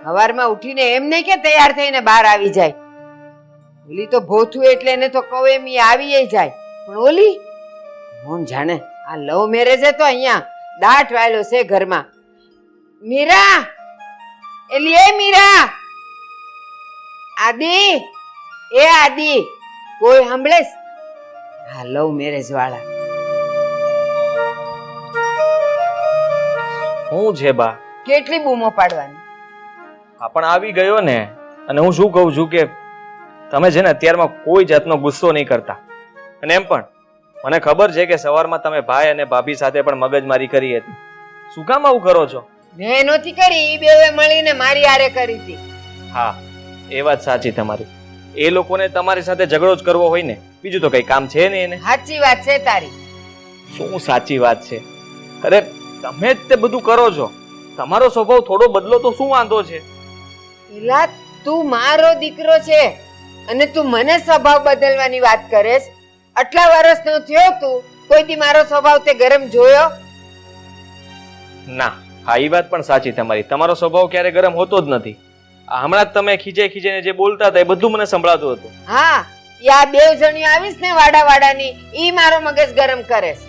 I: સવારમાં ઉઠીને એમ નહીં કે તૈયાર થઈને બહાર આવી જાય. ઓલી તો ભોથું એટલે એને તો કહું એમ ઈ આવી જાય. પણ ઓલી કોણ જાણે આ લવ મેરેજ તો અહીંયા દાટ વાળ્યો છે ઘરમાં. મીરા, એલી એ મીરા, આદિ, એ આદિ, કોઈ સાંભળે? હા, લવ મેરેજ વાળા.
J: હું છે બા?
I: કેટલી બૂમો પાડવાની?
J: હા, પણ આવી ગયો ને. અને હું શું કહું છું કે તમે છે ને અત્યારમાં કોઈ જાતનો ગુસ્સો નહીં કરતા. અને એમ પણ મને ખબર છે કે સવારમાં તમે ભાઈ અને ભાભી સાથે પણ મગજમારી કરી હતી. શું કામ આવું કરો છો?
I: મેં નહોતી કરી, ઈ બેવે મળીને મારી હારે કરી હતી.
J: હા, એ વાત સાચી તમારી. એ લોકોને તમારી સાથે ઝઘડો જ કરવો હોય ને, બીજું તો કઈ કામ છે નહીં એને.
I: સાચી વાત છે તારી.
J: શું સાચી વાત છે? અરે તમે જ તે બધું કરો છો. તમારો સ્વભાવ થોડો બદલો તો શું વાંધો છે?
I: એલા, તું મારો દીકરો છે અને તું મને સ્વભાવ બદલવાની વાત કરેસ? આટલા વર્ષનો થયો તું, કોઈ દી મારો સ્વભાવ તે ગરમ જોયો?
J: ના, હા, એ વાત પણ સાચી તમારી. તમારો સ્વભાવ ક્યારે ગરમ હોતો જ નથી. હમણાં જ તમે ખીજે જે બોલતા હતા એ બધું મને સંભળાતું હતું.
I: હા, યા બે જણી આવીશ ને વાડાની, ઈ મારો મગજ ગરમ કરેસ.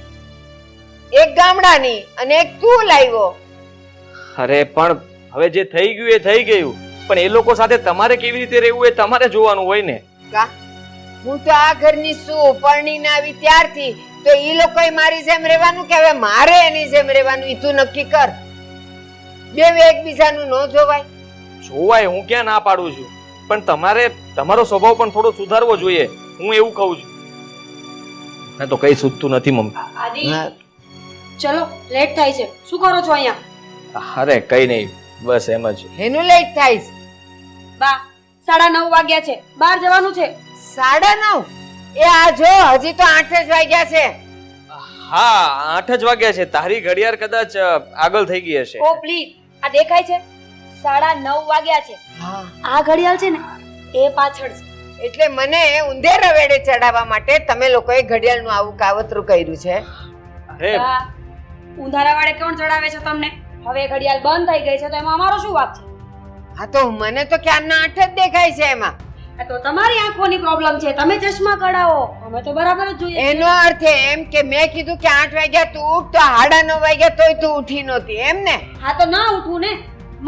I: એક ગામડાની અને એક તું લાવ્યો.
J: અરે પણ હવે જે થઈ ગયું એ થઈ ગયું. પણ એ લોકો સાથે તમારે કેવી રીતે રહેવું એ તમારે જોવાનું હોય ને.
I: કા હું તો આ ઘરની શું પરણીને આવી ત્યારથી તો ઈ લોકોએ મારી જેમ રહેવાનું કે હવે મારે એની જેમ રહેવાનું, ઈ તું નક્કી કર. બે એકબીજાનું ન જોવાય.
J: જોવાય, હું ક્યાં ના પાડું છું, પણ તમારે તમારો સ્વભાવ પણ થોડો સુધારવો જોઈએ. હું એવું કહું છું. ના તો કઈ સૂઝતું નથી મમ્મી.
F: આદિ, ચલો લેટ થાય છે. શું કરો છો અહીંયા?
J: અરે કઈ નહીં, બસ એમ જ.
I: એનું લેટ થાય છે.
F: બા, 9:30 વાગ્યા છે, બહાર જવાનું છે.
I: 9:30? એ આ જો હજી તો 8 જ વાગ્યા છે.
J: હા, 8 જ વાગ્યા છે. તારી ઘડિયાળ કદાચ આગળ થઈ ગઈ હશે.
F: ઓ પ્લીઝ, આ દેખાય છે 9:30 વાગ્યા છે.
I: હા,
F: આ ઘડિયાળ છે ને એ પાછળ છે.
I: એટલે મને ઊંધે રવેડે ચડાવવા માટે તમે લોકોએ ઘડિયાળનું આવું કાવતરું કર્યું છે.
J: અરે
F: બા, ઊંધારા વાળે કોણ ચડાવે છે તમને? હવે ઘડિયાળ બંધ થઈ ગઈ છે તો એમાં અમારો શું વાંક છે?
I: હા, તો મને તો ક્યારના 8 જ દેખાય છે એમાં.
F: આ તો તમારી આંખોની પ્રોબ્લેમ છે. તમે ચશ્મા કઢાવો, અમે તો બરાબર જ જોઈએ.
I: એનો અર્થ એમ કે મેં કીધું કે 8 વાગ્યા તું ઉઠ તો 9:30 વાગ્યા તોય તું ઉઠી નહોતી એમ ને?
F: હા, તો ના ઉઠું ને.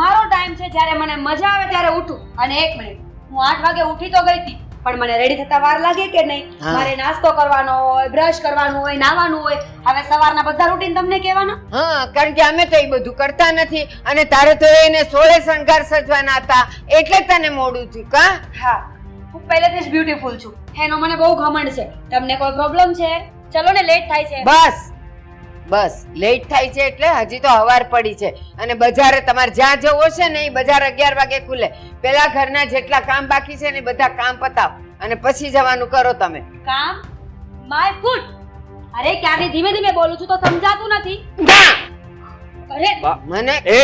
F: મારો ટાઈમ છે, જ્યારે મને મજા આવે ત્યારે ઉઠું. અને 1 મિનિટ, હું 8 વાગે ઉઠી તો ગઈ હતી, પણ મને રેડી થતા વાર લાગે કે નહીં? મારે નાસ્તો કરવાનો હોય, બ્રશ કરવાનું હોય, નાવાનું હોય. હવે સવારના બધા રૂટીન તમને કહેવાના?
I: હા, કારણ કે અમે તો એ બધું કરતા નથી અને તારે તો એને 16 શણગાર સજવાના હતા એટલે તને મોડું થયું. કા?
F: હા, હું પહેલેથી જ બ્યુટીફુલ છું, એનો મને બહુ ઘમંડ છે. તમને કોઈ પ્રોબ્લેમ છે? ચલો ને, લેટ થાય છે.
I: બસ લેટ થાય છે એટલે હજી તો હવાર પડી છે અને બજારે તમારે જ્યાં જવું હશે ને એ બજાર 11 વાગે ખુલે. પેલા ઘરના જેટલા કામ બાકી છે ને બધા કામ પતાવ અને પછી જવાનું કરો તમે.
F: કામ? My foot! અરે ક્યાંથી ધીમે ધીમે બોલું છું તો સમજાતું નથી? અરે
I: મને
J: એ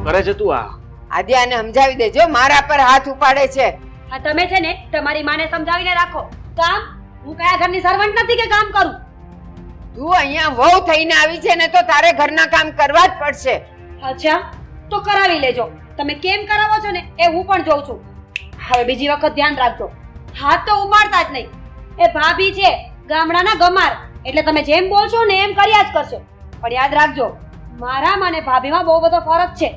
J: કરે છે તું? આ
I: આજે આને સમજાવી દેજો, મારા પર હાથ ઉપાડે છે.
F: હા, તમે છે ને તમારી માને સમજાવીને રાખો. કામ? હું કયા ઘરની સર્વન્ટ નથી કે કામ કરું?
I: તું અહીંયા વહુ થઈને આવી છે ને તો તારે ઘરના કામ કરવા જ પડશે.
F: અચ્છા, તો કરાવી લેજો. તમે કેમ કરાવો છો ને એ હું પણ જોઉં છું. હવે બીજી વખત ધ્યાન રાખજો, હાથ તો ઉપાડતા જ નહીં. એ ભાભી છે ગામડાના ગમાર, એટલે તમે જેમ બોલશો ને એમ કર્યા જ કરશે. પણ યાદ રાખજો, મારા અને ભાભીમાં બહુ બધો ફરક છે.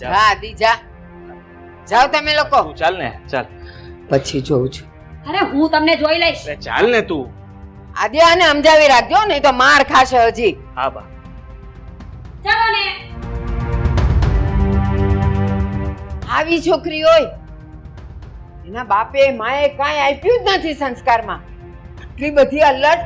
I: જા આદિ જા, જાઓ તમે લોકો.
J: તું ચાલ ને, ચાલ.
I: પછી જોઉં છું.
F: અરે હું તમને જોઈ લઈશ.
J: ચાલ ને તું.
I: આદિ આને સમજાવી રાખજો નહીં તો માર ખાશે હજી.
J: હા બા.
F: ચાલો ને.
I: આવી છોકરી હોય, એના બાપે માએ કાંઈ આપ્યું જ નથી સંસ્કારમાં. આટલી બધી અલટ.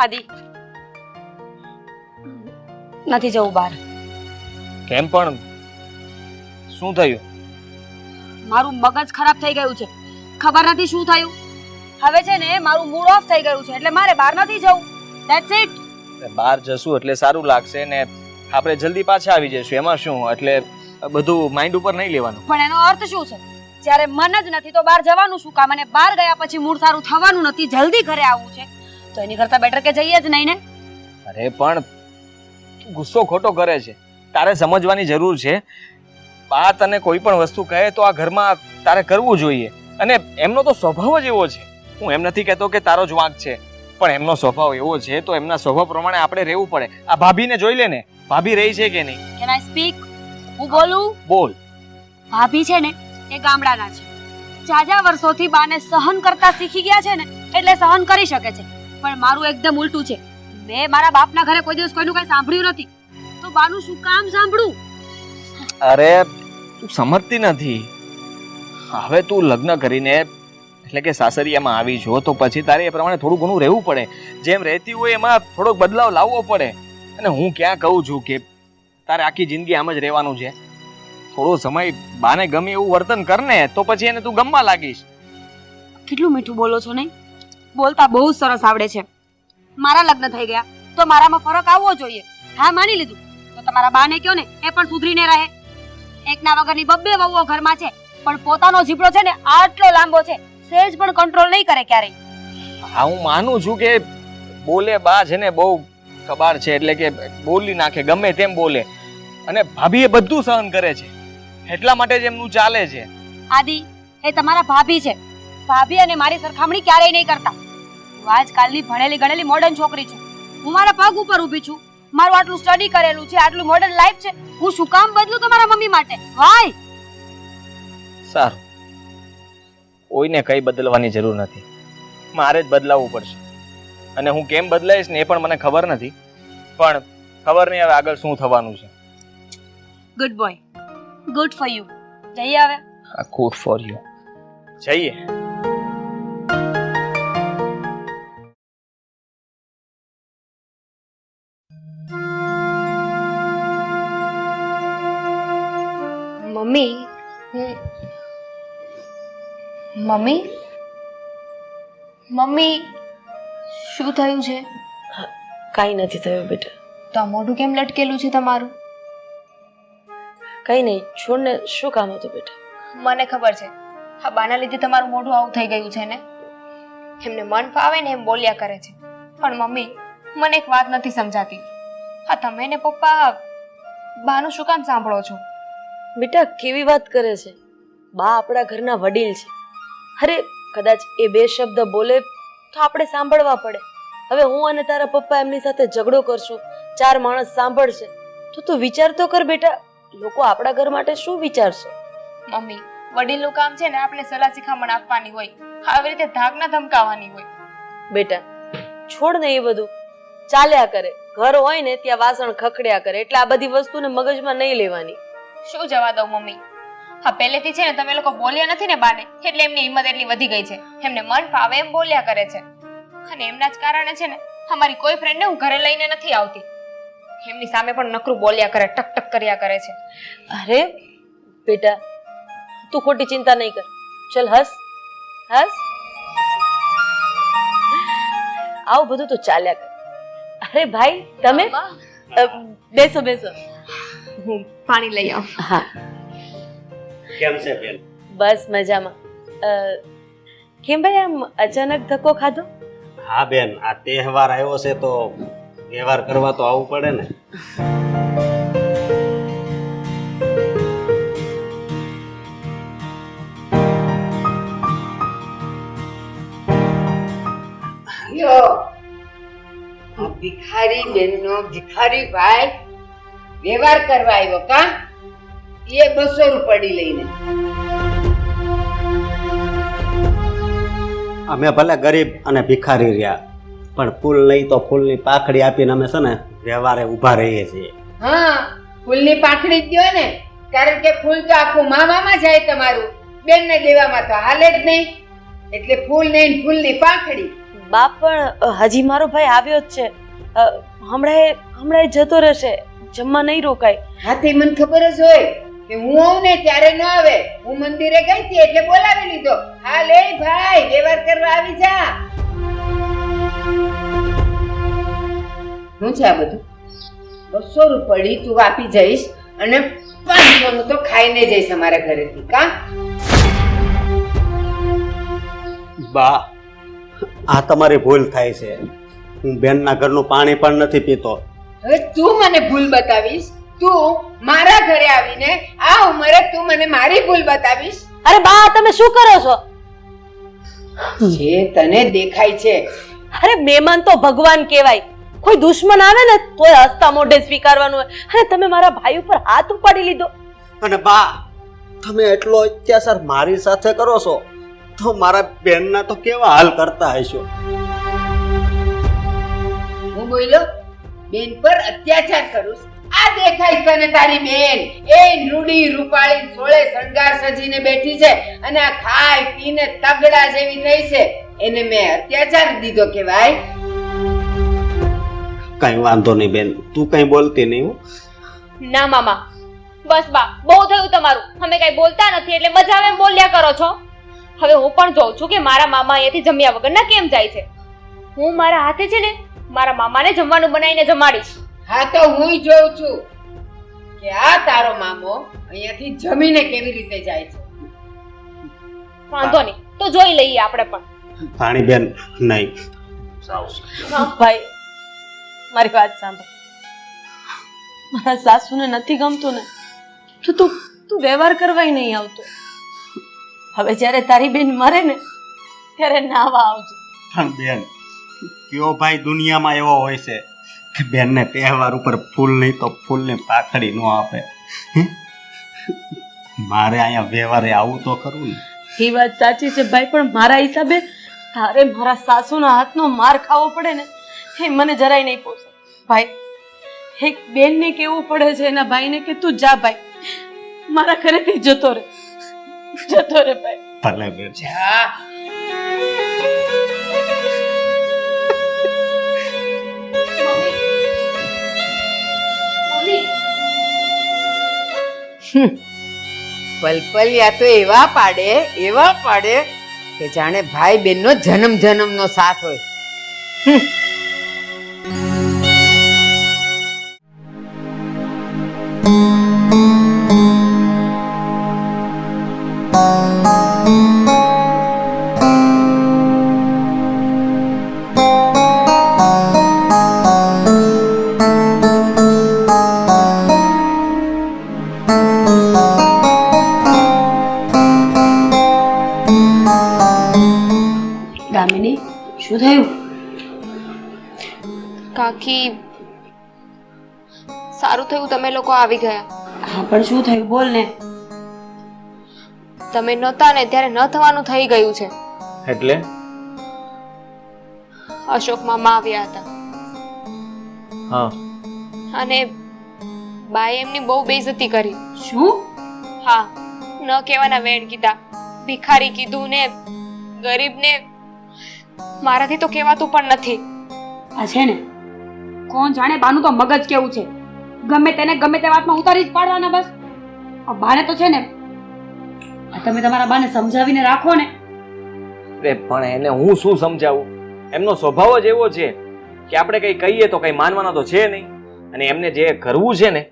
F: આદિ, નથી જવું બહાર.
J: કેમ પણ? શું થયું?
F: મારું મગજ ખરાબ થઈ ગયું છે. ખબર નથી શું થયું. હવે છે ને મારું મૂડ ઓફ થઈ ગયું છે એટલે મારે બહાર નથી જવું. That's it.
J: બહાર જશું એટલે સારું લાગશે ને આપણે જલ્દી પાછા આવી જઈશું. એમાં શું, એટલે બધું માઇન્ડ ઉપર નહીં લેવાનું.
F: પણ એનો અર્થ શું છે? જ્યારે મન જ નથી તો બહાર જવાનું શું કામ? અને બહાર ગયા પછી મૂડ સારું થવાનું નથી, જલ્દી ઘરે આવવું છે, તો એની કરતા બેટર કે જઈએ જ નહીં ને.
J: અરે પણ તું ગુસ્સો ખોટો કરે છે. તારે સમજવાની જરૂર છે. બા તને કોઈ પણ વસ્તુ કહે તો આ ઘરમાં તારે કરવું જોઈએ. અને એમનો તો સ્વભાવ જ એવો છે. હું એમ નથી કહેતો કે તારો જ વાંક છે, પણ એમનો સ્વભાવ એવો છે તો એમના સ્વભાવ પ્રમાણે આપણે રહેવું પડે. આ ભાભીને જોઈ લે ને, ભાભી રહી છે કે નહીં?
F: Can I speak? હું બોલું?
J: બોલ.
F: ભાભી છે ને એ ગામડાના છે. જાજા વર્ષોથી બાને સહન કરતા શીખી ગયા છે ને એટલે સહન કરી શકે છે. પણ મારું એકદમ ઉલટું છે. મેં મારા બાપના ઘરે કોઈ દિવસ કોઈનું કઈ સાંભળ્યું નથી, તો બાનું શું કામ સાંભળું?
J: અરે તું સમજતી નથી. હવે તું લગ્ન કરીને એટલે કે સાસરિયામાં આવી છો તો પછી તારે એ પ્રમાણે થોડું ઘણું રહેવું પડે. જેમ રહેતી હોય એમાં થોડોક બદલાવ લાવવો પડે. અને હું ક્યાં કહું છું કે તારે આખી જિંદગી આમ જ રહેવાનું છે? થોડો સમય બાને ગમે એવું વર્તન કર ને, તો પછી એને તું ગમવા લાગીશ.
F: કેટલું મીઠું બોલો છો નહીં? બોલતા બહુ સરસ આવડે છે. મારા લગ્ન થઈ ગયા તો મારામાં ફરક આવવો જોઈએ. હા, માની લીધું. તો તમારા બાને કયો ને એ પણ સુધરીને રહે. એકના વગરની બબ્બે વહુઓ ઘરમાં છે, પણ પોતાનો જીભડો છે ને આટલો લાંબો છે, સહેજ પણ કંટ્રોલ નહીં કરે ક્યારેય.
J: હા, હું માનું છું કે બોલે બા છે ને બહુ કબાડ છે, એટલે કે બોલી નાખે, ગમે તેમ બોલે. અને ભાભી એ બધું સહન કરે છે, એટલા માટે જ એમનું ચાલે છે.
F: આદિ, એ તમારા ભાભી છે. ભાભી અને મારી સરખામણી ક્યારેય નહીં કરતા. હું આજકાલની ભણેલી ગણેલી મોડર્ન છોકરી છું. હું મારા પગ ઉપર ઊભી છું. મારું આટલું સ્ટડી કરેલું છે, આટલું મોડર્ન લાઈફ છે. હું શું કામ બદલું તમારા મમ્મી માટે? વાય?
J: સારું, કોઈને કઈ બદલવાની જરૂર નથી. મારે જ બદલાવવું પડશે. અને હું કેમ બદલાઈશ ને એ પણ મને ખબર નથી, પણ ખબર નહીં હવે આગળ શું થવાનું છે.
F: Good boy, good for you. જઈએ હવે.
J: Good for you. જઈએ.
E: મમ્મી, મમ્મી, મમ્મી, શું થયું છે?
F: કાંઈ નથી થયું બેટા.
E: તો આ મોઢું કેમ લટકેલું છે તમારું?
F: કઈ નહીં, છોડ ને. શું કામ હતું બેટા?
E: મને ખબર છે આ બાના લીધે તમારું મોઢું આવું થઈ ગયું છે ને. એમને મન ફાવે ને એમ બોલ્યા કરે છે. પણ મમ્મી, મને એક વાત નથી સમજાતી. હા, તમે ને પપ્પા બાનું શું કામ સાંભળો છો?
F: બેટા, કેવી વાત કરે છે? બા આપણા ઘરના વડીલ છે. અરે કદાચ એ બે શબ્દ બોલે તો આપણે સાંભળવા પડે. હવે હું અને તારા પપ્પા એમની સાથે ઝઘડો કરશું, 4 માણસ સાંભળશે, તો તું વિચાર તો કર બેટા, લોકો આપણા ઘર માટે શું વિચારશે?
E: મમ્મી, વડીલનું કામ છે ને આપણે સલાહ શિખામણ આપવાની હોય, આવી રીતે ધાકના ધમકાવવાની હોય.
F: બેટા, છોડ ને એ બધું, ચાલ્યા કરે. ઘર હોય ને ત્યાં વાસણ ખખડ્યા કરે, એટલે આ બધી વસ્તુને મગજમાં નહીં લેવાની.
E: શું જવા દઉં મમ્મી? હા, પહેલેથી છે ને તમે લોકો બોલ્યા નથી ને બાને, એટલે એમની હિંમત એટલી વધી ગઈ છે. એમને મન ફાવે એમ બોલ્યા કરે છે. અને એમના જ કારણે છે ને અમારી કોઈ ફ્રેન્ડને હું ઘરે લઈને નથી આવતી. એમની સામે પણ નકરું બોલ્યા કરે, ટક ટક કર્યા કરે છે.
F: અરે બેટા, તું ખોટી ચિંતા નહીં કર. ચલ હસ હસ. આવું બધું તો ચાલ્યા કરે. અરે ભાઈ, તમે બેસો બેસો.
E: હું પાણી લઈ આવું.
F: હા,
K: કેમ છે બેન?
F: બસ મજામાં. કેમ ભાઈ આમ અચાનક ધક્કો ખાધો?
K: હા બેન, આ તહેવાર આવ્યો છે તો વ્યવહાર કરવા તો આવવું પડે ને.
I: ભિખારી બેનનો ભિખારી ભાઈ વ્યવહાર કરવા આવ્યો કા? એ 200 રૂપિયા લઈને.
K: અમે ભલે ગરીબ અને ભિખારી રહ્યા, પણ ફૂલ નહીં તો ફૂલની પાખડી આપીને અમે છે ને વ્યવહારે ઊભા રહીએ છીએ.
I: હા, ફૂલની પાખડી જ દો ને, કારણ કે ફૂલ તો આખું મામામાં જાય તમારું, બેનને દેવામાં તો હાલે જ નહીં. એટલે ફૂલ નહીં, ફૂલની પાખડી.
F: બાપ, પણ હજી મારો ભાઈ આવ્યો જ છે. હમણાં જતો રહેશે, જમવા નહીં રોકાય.
I: હાથી મને ખબર જ હોય કે હું આવું ને ત્યારે ન આવે. હું મંદિરે ગઈ હતી એટલે બોલાવી લીધો. હા લે ભાઈ, વ્યવહાર કરવા આવી જા. શું છે આ બધું? 200 રૂપિયા તું આપી જઈશ અને 500 નું તો ખાઈને જઈશ અમારા ઘરેથી, કા?
K: બા, આ તમારી ભૂલ થાય છે. હું બેનના ઘરનું પાણી પણ નથી પીતો.
I: હવે તું મને ભૂલ બતાવીશ? તું મારા ઘરે આવીને આ ઉંમરે તું મને મારી ભૂલ બતાવીશ?
F: અરે બા, તમે શું કરો છો?
I: જે તને દેખાય છે.
F: અરે મહેમાન તો ભગવાન કહેવાય. કોઈ દુશ્મન આવે ને તોય હસતા મોઢે સ્વીકારવાનું હોય. અરે તમે મારા ભાઈ ઉપર હાથ ઉપાડી લીધો.
K: અને બા, તમે એટલો અત્યાચાર મારી સાથે કરો છો તો મારા બેનના તો કેવા હાલ કરતા હશો.
I: હું બોલ્યો બેન પર અત્યાચાર કરું? આ દેખાય તને તારી બેન એ રૂડી રૂપાળી સોળે શણગાર સજીને બેઠી છે અને આ ખાઈ પીને તગડા જેવી થઈ છે, એને મેં અત્યાચાર દીધો કેવાય?
K: કઈ વાંધો નહીં બેન, તું કઈ બોલતી નહીં.
E: ના મામા, બસ બા, બહુ થયું તમારું. અમે કઈ બોલતા નથી એટલે મજા આવે એમ બોલ્યા કરો છો. હવે હું પણ જોઉં છું કે મારા મામા અહીંયાથી જમ્યા વગરના કેમ જાય છે. હું મારા હાથે છે ને મારા મામાને જમવાનું બનાવીને જમાડીશ.
I: હા તો હું જોઉં છું કે આ તારો મામો અહીંયાથી જમીને કેવી રીતે જાય છે.
E: વાંધો નહીં, તો જોઈ લઈએ આપણે પણ.
K: પાણી બેન નહીં.
F: ભાઈ, મારી વાત સાંભળ. મારા સાસુને નથી ગમતું ને તો તું વ્યવહાર કરવાય નહીં આવતો. હવે જ્યારે તારી બેન મરે ને ત્યારે નાવા આવજો.
K: પણ બેન, કયો ભાઈ દુનિયામાં એવો હોય છે કે બેનને તહેવાર ઉપર ફૂલ નહીં તો ફૂલની પાખડી ન આપે? મારે અહીંયા વ્યવહારે આવું તો ખરું ને.
F: એ વાત સાચી છે ભાઈ, પણ મારા હિસાબે તારે મારા સાસુના હાથનો માર ખાવો પડે ને એ મને જરાય નહીં પોસે. ભાઈ, એક બેનને કેવું પડે છે એના ભાઈને કે તું જા ભાઈ, મારા ઘરેથી જતો રહે ભાઈ.
K: ભલે બેન.
I: જા. પલપલિયા તો એવા પાડે કે જાણે ભાઈ બહેનનો જન્મનો સાથ હોય.
F: દામિની, શું થયું?
B: કાકી, સારું થયું તમે લોકો આવી ગયા.
F: હા, પણ શું થયું? બોલ ને.
B: તમે નહોતા ને ત્યારે ન થવાનું થઈ ગયું છે.
J: એટલે
B: અશોક મામા આવ્યા હતા
J: હા,
B: અને બાએ એમની બહુ બેઇજ્જતી કરી.
F: શું?
B: હા, ન કહેવાના વેણ કીધા, ભિખારી કીધું ને ગરીબને મારાથી તો કહેવાતું પણ નથી.
L: આ છે ને, કોણ જાણે બાનું તો મગજ કેવું છે. ગમે તેને ગમે તે વાતમાં ઉતારી જ પાડવાના બસ. આ બાને તો છે ને, આ તમે તમારા બાને સમજાવીને રાખો ને.
J: અરે પણ એને હું શું સમજાવું? એમનો સ્વભાવ જ એવો છે કે આપણે કઈ કહીએ તો કઈ માનવાના તો છે નહીં, અને એમને જે કરવું છે ને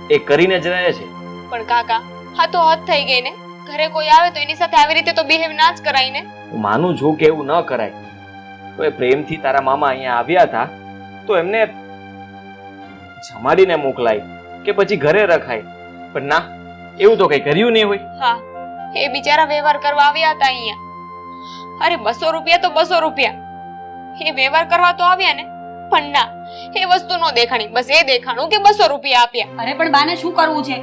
J: એ કરીને જ રહે છે.
B: પણ કાકા, હા તો હદ થઈ ગઈ ને. ઘરે કોઈ આવે તો એની સાથે આવી રીતે તો બિહેવ ના જ કરાય ને.
J: હું માનું છું કે એવું ન કરાય. તો એ પ્રેમથી તારા મામા અહીંયા આવ્યા હતા તો એમને જમાડીને મોકલાય કે પછી ઘરે રખાય, પણ ના, એવું તો કઈ કર્યું નહીં હોય.
B: હા, એ બિચારા વ્યવહાર કરવા આવ્યા હતા અહીંયા. અરે 200 રૂપિયા તો 200 રૂપિયા. એ વ્યવહાર કરવા તો આવ્યા ને, પણ ના, એ વસ્તુ નો દેખાણી. બસ એ દેખાણું કે 200 રૂપિયા આપ્યા.
L: અરે પણ બાને શું કરવું છે?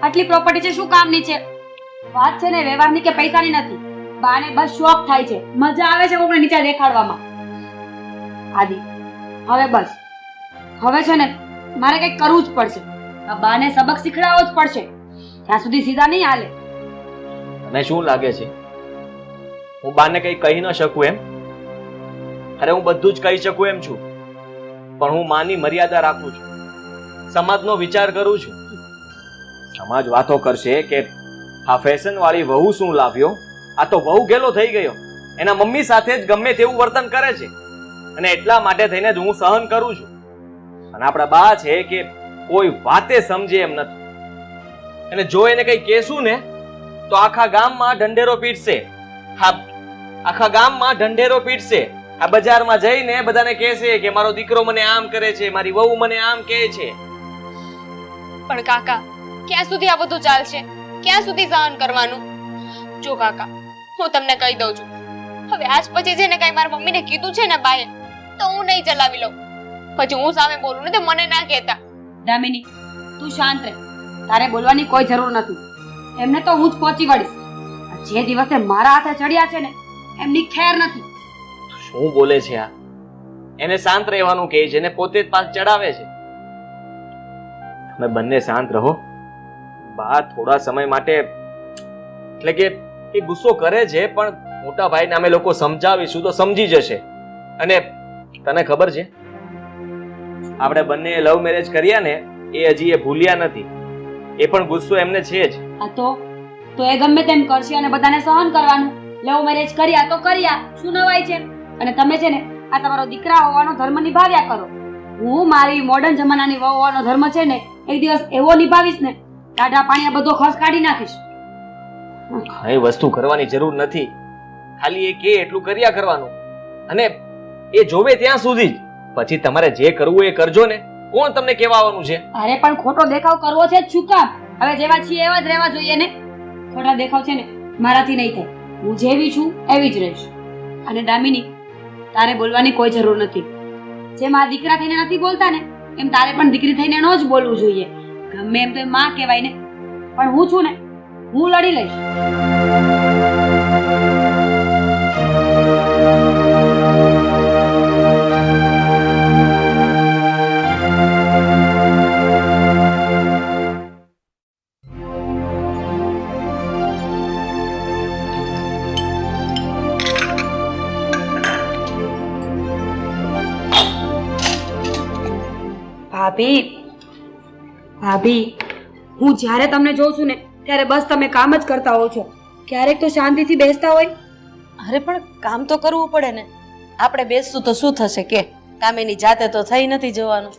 L: આટલી પ્રોપર્ટી છે, શું કામની છે? વાત છે ને વ્યવહારની કે પૈસાની નથી. બાને બસ શોખ થાય છે, મજા આવે છે કોકને નીચે દેખાડવામાં. આદિ, હવે બસ, હવે છે ને મારે કંઈક કરવું જ પડશે. આ બાને સબક શીખડાવવો જ પડશે. ત્યાં સુધી સીધા નહીં હાલે.
J: તને શું લાગે છે હું બાને કઈ કહી ન શકું એમ? અરે હું બધું જ કહી શકું એમ છું, પણ હું માની મર્યાદા રાખું છું, સમાજનો વિચાર કરું છું. સમાજ વાતો કરશે કે આ ફેશન વાળી વહુ શું લાવ્યો, આ તો વહુ ગેલો થઈ ગયો, એના મમ્મી સાથે જ ગમે તેવું વર્તન કરે છે અને એટલા માટે થઈને જ હું સહન કરું છું. અને આપણા બા છે કે કોઈ વાતે સમજે એમ નથી, અને જો એને કઈ કહેશું ને તો આખા ગામમાં ઢંઢેરો પીટશે. આખા ગામમાં ઢંઢેરો પીટશે. આ બજારમાં જઈને બધાને કહેશે કે મારો દીકરો મને આમ કરે છે, મારી વહુ મને આમ કહે છે.
E: પણ કાકા, ક્યાં સુધી આ બધું ચાલશે? ક્યાં સુધી સહન કરવાનું? જો કાકા, હું તમને કહી દઉં છું, હવે આજ પછી છે ને કઈ મારા મમ્મીને કીધું છે ને બાએ, તો હું નહીં ચલાવી લઉં. પછી હું સામે બોલું ને તો મને ના કહેતા.
L: દામિની, તું શાંત રહે, તારે બોલવાની કોઈ જરૂર નથી. એમને તો હું જ પહોંચી વળીશ. જે દિવસે મારા હાથે ચડ્યા છે ને, એમની ખેર નથી.
J: શું બોલે છે આ? એને શાંત રહેવાનું કહે છે ને પોતે જ પાછ ચડાવે છે. તમે બંને શાંત રહો. બા થોડા સમય માટે, એટલે કે એ ગુસ્સો કરે છે, પણ મોટા ભાઈને અમે લોકો સમજાવીશું તો સમજી જશે. અને તને ખબર છે, આપણે બંને લવ મેરેજ કર્યા ને એ હજી એ ભૂલ્યા નથી. એ પણ ગુસ્સો એમને છે જ.
L: આ તો એ ગમે તેમ કરશે અને બધાને સહન કરવાનું. લવ મેરેજ કર્યા તો કર્યા, શું નવાય છે? અને તમે છે ને આ તમારો દીકરા હોવાનો ધર્મ નિભાવ્યા કરો. હું મારી મોડર્ન જમાનાની વહુ હોવાનો ધર્મ છે ને એક દિવસ એવો નિભાવીશ ને, ટાઢા પાણી બધો ખર્ચ કાઢી નાખીશ.
J: કઈ વસ્તુ કરવાની જરૂર નથી, ખાલી એ કે એટલું કર્યા કરવાનું. અને એ જોવે ત્યાં સુધી જ. પછી તમારે જે કરવું એ કરજો ને. કોણ તમને કહેવા આવવાનું છે?
L: અરે પણ ખોટો દેખાવ કરવો છે જ શું કામ? હવે જેવા છીએ એવા જ રહેવા જોઈએ ને. ખોટા દેખાવ છે ને મારાથી નહીં થાય. હું જેવી છું એવી જ રહીશ. અને દામિની, તારે બોલવાની કોઈ જરૂર નથી. જેમ આ દીકરા થઈને નથી બોલતા ને, એમ તારે પણ દીકરી થઈને ન જ બોલવું જોઈએ. ગમે એમ તો એ માં કહેવાય ને, પણ હું છું ને, હું લડી લઈશ. ભાભી, હું જ્યારે તમને જોઉં છું ને ત્યારે બસ તમે કામ જ કરતા હો છો. ક્યારેક તો શાંતિથી બેસતા હોય.
F: અરે પણ કામ તો કરવું પડે ને. આપણે બેસશું તો શું થશે કે? કામ એની જાતે તો થઈ નથી જવાનું.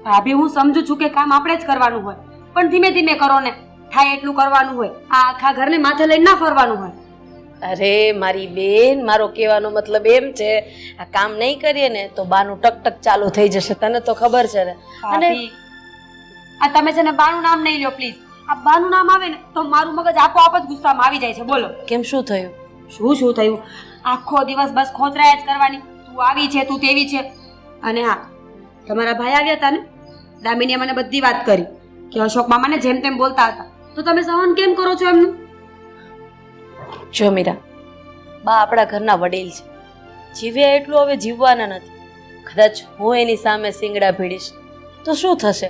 L: ભાભી, હું સમજુ છું કે કામ આપણે જ કરવાનું હોય, પણ ધીમે ધીમે કરો ને. થાય એટલું કરવાનું હોય. આ આખા ઘરને માથે લઈને ના ફરવાનું હોય.
F: અરે મારી બેન, મારો કહેવાનો મતલબ એમ છે, આ કામ નહીં કરીએ ને તો બાનું ટક ટક ચાલુ થઈ જશે. તને તો ખબર છે ને.
L: અને આ તમે છે ને બાનું નામ નહીં લ્યો પ્લીઝ. આ બાનું નામ આવે ને તો મારું મગજ આપોઆપ જ ગુસ્સામાં આવી જાય છે. બોલો
F: કેમ, શું થયું?
L: શું થયું? આખો દિવસ બસ ખોતરાયા જ કરવાની. તું આવી છે, તું તેવી છે. અને હા, તમારા ભાઈ આવ્યા હતા ને, દામિનીએ મને બધી વાત કરી કે અશોક મામાને જેમ તેમ બોલતા હતા, તો તમે સહન કેમ કરો છો એમનું?
F: જો મીરા, બા આપણા ઘરના વડીલ છે. જીવ્યા એટલું હવે જીવવાના નથી. કદાચ હું એની સામે સિંગડા ભીડીશ તો શું થશે?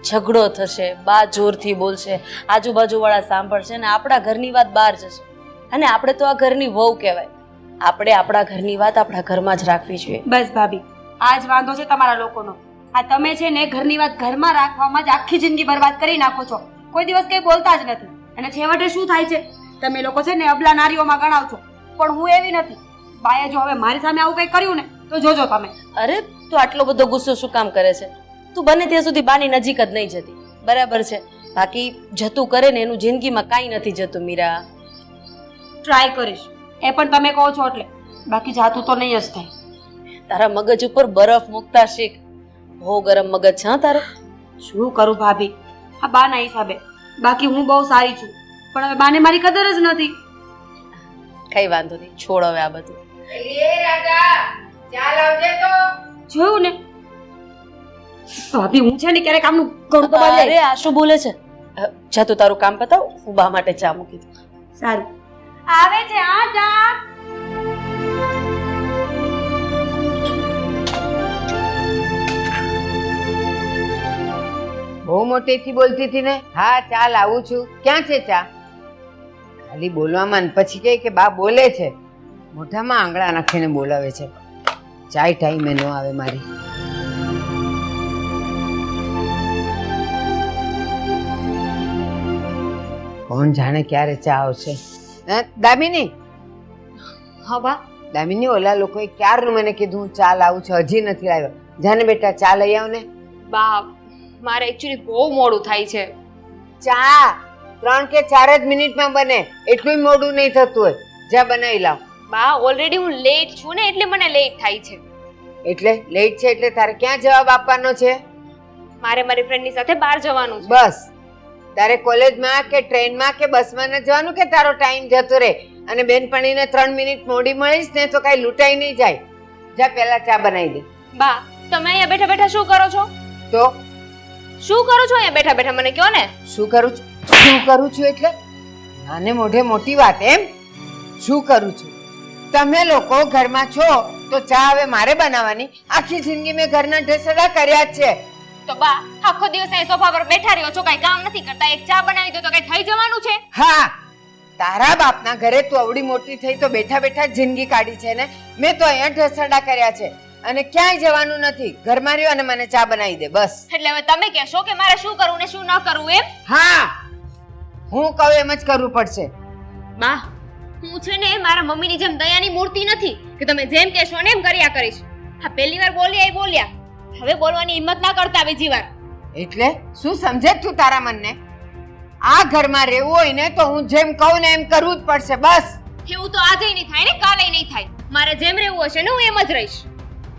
F: ઝઘડો થશે, બા જોરથી બોલશે, આજુબાજુવાળા સાંભળશે ને આપણા ઘરની વાત બહાર જશે. અને આપણે તો આ ઘરની વહુ કહેવાય. આપણે આપણા ઘરની વાત આપણા ઘરમાં જ રાખવી જોઈએ.
L: બસ ભાભી, આ જ વાંધો છે તમારા લોકોનો. આ તમે છે ને ઘરની વાત ઘરમાં રાખવામાં જ આખી જિંદગી બરબાદ કરી નાખો છો. કોઈ દિવસ કંઈ બોલતા જ નથી. અને છેવટે શું થાય છે? તમે લોકો છે ને અબલા નારીઓમાં ગણાવ છો, પણ હું એવી નથી. બાએ જો હવે મારી સામે આવું કંઈ કર્યું ને તો જોજો તમે.
F: અરે તું આટલો બધો ગુસ્સો શું કામ કરે છે? તું બને ત્યાં સુધી બાની નજીક જ નહીં જતી, બરાબર છે? બાકી જતું કરે ને એનું જિંદગીમાં કાંઈ નથી જતું મીરા.
L: ટ્રાય કરીશ, એ પણ તમે કહો છો એટલે. બાકી જાતું તો નહીં જ થાય.
F: તારા મગજ ઉપર બરફ મૂકતા શીખ. બહુ ગરમ મગજ છે હા તારો.
L: શું કરું ભાભી, આ બાના હિસાબે. બાકી હું બહુ સારી છું, પણ હવે બાને મારી કદર જ નથી.
F: કઈ વાંધો નહીં, છોડ હવે આ બધું.
L: જોયું ને ભાભી, હું છે ને ક્યારેક આમનું ઘણું તો બાંધી.
F: અરે આ શું બોલે છે? જા તું તારું કામ પતાવ, હું બા માટે ચા મૂકી દઉં.
L: સારું, આવે છે આ ચા.
I: બહુ મોટેથી બોલતી હતી ને. હા ચાલ આવું છું. ક્યાં છે ચા? ખાલી બોલવામાં ને પછી કહે કે બા બોલે છે. મોઢામાં આંગળા નાખીને બોલાવે છે. ચાય ટાઈમે ન આવે મારી. કોણ જાણે ક્યારે ચા આવશે. દામિની,
E: હા બા.
I: દામિની, ઓલા લોકોએ ક્યારનું મને કીધું હું ચા લાવું છું, હજી નથી લાવ્યો. જાને બેટા ચા લઈ આવ ને.
E: બા મારે એકચ્યુઅલી બહુ મોડું થાય છે.
I: ચા 3 કે 4 જ મિનિટમાં બને, એટલું મોડું નહીં થતું હોય. જા બનાવી લાવ.
E: બા ઓલરેડી હું લેટ છું ને એટલે મને લેટ થાય છે.
I: એટલે લેટ છે એટલે તારે ક્યાં જવાબ આપવાનો છે?
E: મારે મારી ફ્રેન્ડની સાથે બહાર જવાનું છે.
I: બસ તારે કોલેજમાં કે ટ્રેનમાં કે બસમાં ન જવાનું કે તારો ટાઈમ જતો રહે અને બેનપણીને 3 મિનિટ મોડી મળીશ ને તો કાંઈ લૂંટાઈ નહીં જાય. જા પહેલા ચા બનાવી દે.
E: બા તમે અહીંયા બેઠા બેઠા શું કરો છો?
I: તો
E: શું કરો છો અહીંયા બેઠા બેઠા મને કહો ને.
I: શું કરું છું? શું કરું છું એટલે નાને મોઢે મોટી વાત એમ? શું કરું છું? તમે લોકો ઘરમાં છો તો ચા હવે મારે બનાવવાની? આખી જિંદગી મેં ઘરના ઢેસડા કર્યા જ છે.
E: તો બા આખો દિવસ અહીં સોફા પર બેઠા રહ્યો છો, કાંઈ કામ નથી કરતા, એક ચા બનાવી દો તો કઈ થઈ જવાનું છે?
I: હા, તારા બાપના ઘરે તું આવડી મોટી થઈ તો બેઠા બેઠા જિંદગી કાઢી છે ને. મેં તો અહીંયા ઢસડા કર્યા છે અને ક્યાંય જવાનું નથી. ઘરમાં રહ્યો અને મને ચા બનાવી દે બસ.
E: એટલે હવે તમે કહેશો કે મારે શું કરવું ને શું ન કરવું એમ?
I: હા, હું કહું એમ જ કરવું પડશે.
E: બા હું છે ને મારા મમ્મીની જેમ દયાની મૂર્તિ નથી કે તમે જેમ કહેશો ને એમ કર્યા કરીશ. હા, પહેલી વાર બોલ્યા એ બોલ્યા, હવે બોલવાની હિંમત ના કરતા બીજી વાર.
I: એટલે શું સમજે તું તારા મનને? આ ઘરમાં રહેવું હોય ને તો હું જેમ કહું ને એમ કરવું જ પડશે બસ.
E: એવું તો આજે નહીં થાય ને કાલે નહીં થાય. મારે જેમ રહેવું હશે ને હું એમ જ રહીશ.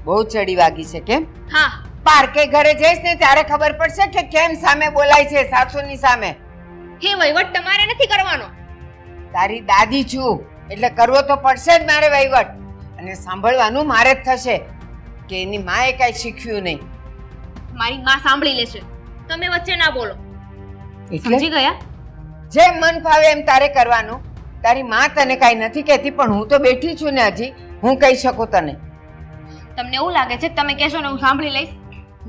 I: બહુ ચડી વાગી છે કેમ?
E: હા,
I: પાર્કે ઘરે જઈશ ને ત્યારે ખબર પડશે કે કેમ સામે બોલાય છે સાસુની સામે.
E: હે વહીવટ તમારે નથી કરવાનો.
I: તારી દાદી છું એટલે કરવો તો પડશે જ મારે વહીવટ. અને સાંભળવાનું મારે જ થશે કે એની માએ કાંઈ શીખ્યું નહીં.
E: મારી માં સાંભળી લેશે, તમે વચ્ચે ના બોલો.
I: એટલે
E: સમજી ગયા?
I: જેમ મન ફાવે એમ તારે કરવાનું. તારી માં તને કાંઈ નથી કહેતી પણ હું તો બેઠી છું ને હજી, હું કહી શકું તને.
E: તમને એવું લાગે છે કે તમે કહેશો ને હું સાંભળી લઈશ?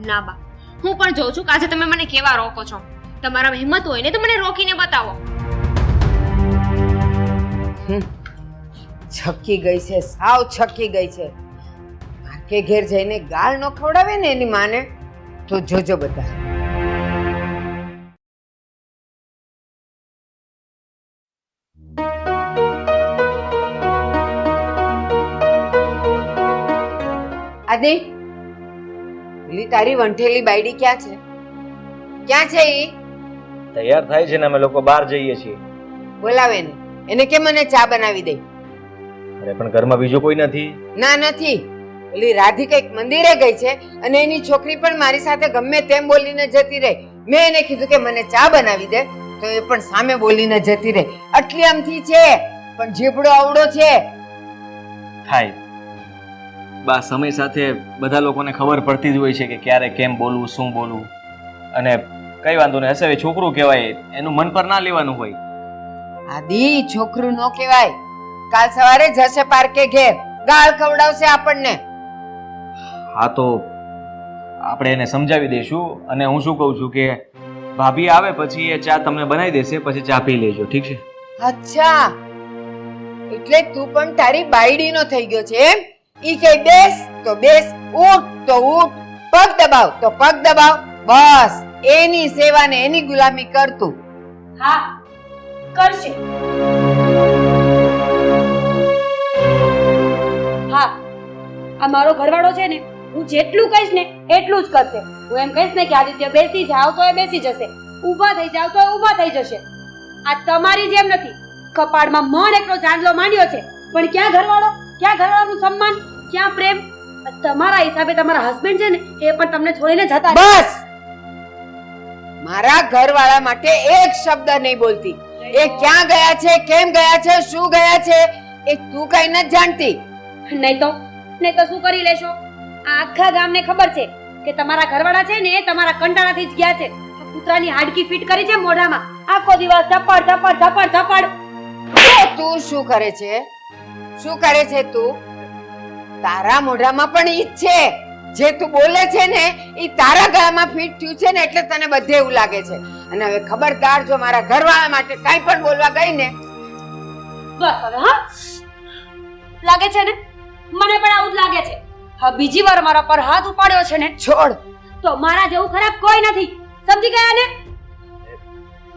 E: ના બા, હું પણ જોઉં છું કે આજે તમે મને કેવા રોકો છો. તમારામાં હિંમત હોય ને તો મને રોકીને બતાવો.
I: છકી ગઈ છે, સાવ છકી ગઈ છે. કે ઘેર જઈને ગાળ ન ખવડાવે ને એની માને તો જોજો બધા. આદિ, પેલી તારી વંઠેલી બાયડી ક્યાં છે? ક્યાં છે ઈ?
J: તૈયાર થાય છે ને અમે લોકો બહાર જઈએ છીએ.
I: બોલાવે ને એને કે મને ચા બનાવી દે.
J: અરે પણ ઘરમાં બીજું કોઈ નથી.
I: ના નથી, ઓલી રાધિકા એક મંદિરે ગઈ છે અને એની છોકરી પણ મારી સાથે ગમે તેમ બોલીને જતી રહે. મેં એને કીધું કે મને ચા બનાવી દે તો એ પણ સામે બોલીને જતી રહે. આટલી આમથી છે પણ જીભડો આવડો છે.
J: થાય બા, સમય સાથે બધા લોકોને ખબર પડતી જ હોય છે કે ક્યારે કેમ બોલવું, શું બોલવું. અને કઈ વાંધો નહીં, હશે છોકરું કહેવાય, એનું મન પર ના લેવાનું હોય.
I: આદિ, છોકરું નો કહેવાય. કાલ સવારે જશે પાર્કે ઘેર, ગાળ ખવડાવશે આપણને.
J: હા તો આપણે એને સમજાવી દઈશું. અને હું શું કહું છું કે ભાભી આવે પછી એ ચા તમને બનાવી દેશે, પછી ચા પી લેજો, ઠીક છે?
I: અચ્છા, એટલે તું પણ તારી બાયડીનો થઈ ગયો છે એમ? ઈ કે બેસ તો બેસ, ઉઠ તો ઉઠ, પગ દબાવ તો પગ દબાવ, બસ એની સેવા ને એની ગુલામી કરતું.
L: હા કરશે. હા, આ મારો ઘરવાળો છે ને, હું જેટલું કહીશ ને એટલું જ કરશે. હું એમ કહીશ ને કે આદિત્ય બેસી જાવ તો એ બેસી જશે, ઊભા થઈ જાવ તો એ ઊભા થઈ જશે. આ તમારી જેમ નથી, કપાળમાં મન એટલો ચાંદલો માંડ્યો છે પણ ક્યાં ઘરવાળો, ક્યાં ઘરવાળાનું સન્માન, ક્યાં પ્રેમ? તમારા હિસાબે તમારા હસબન્ડ છે ને એ પણ તમને છોડીને જતા.
I: બસ, મારા ઘરવાળા માટે એક શબ્દ નહીં બોલતી. એ ક્યાં ગયા છે, કેમ ગયા છે, શું ગયા છે એ તું કઈ નથી જાણતી.
L: નહીં તો શું કરી લેશો? આ આખા ગામને ખબર છે કે તમારા ઘરવાળા છે ને એ તમારા કંટાળાથી જ ગયા છે. આ કૂતરાની હાડકી ફિટ કરી છે મોઢામાં, આખો દિવસ ધપાડ ધપાડ ધપાડ ધપાડ.
I: તું શું કરે છે? શું કરે છે તું? તારા મોઢામાં પણ ઈ જ છે. જે તું બોલે છે ને ઈ તારા ગળામાં ફિટ થયું છે ને એટલે તને બધે એવું લાગે છે. અને હવે ખબરદાર જો મારા ઘરવાળા માટે કાઈ પણ બોલવા ગઈ ને.
L: બસ હવે હા, લાગે છે ને મને પણ આવું જ લાગે છે. હા, બીજી વાર મારા પર હાથ ઉપાડ્યો છે ને,
I: છોડ.
L: તો મારા જેવું ખરાબ કોઈ નથી. સમજી ગયા ને?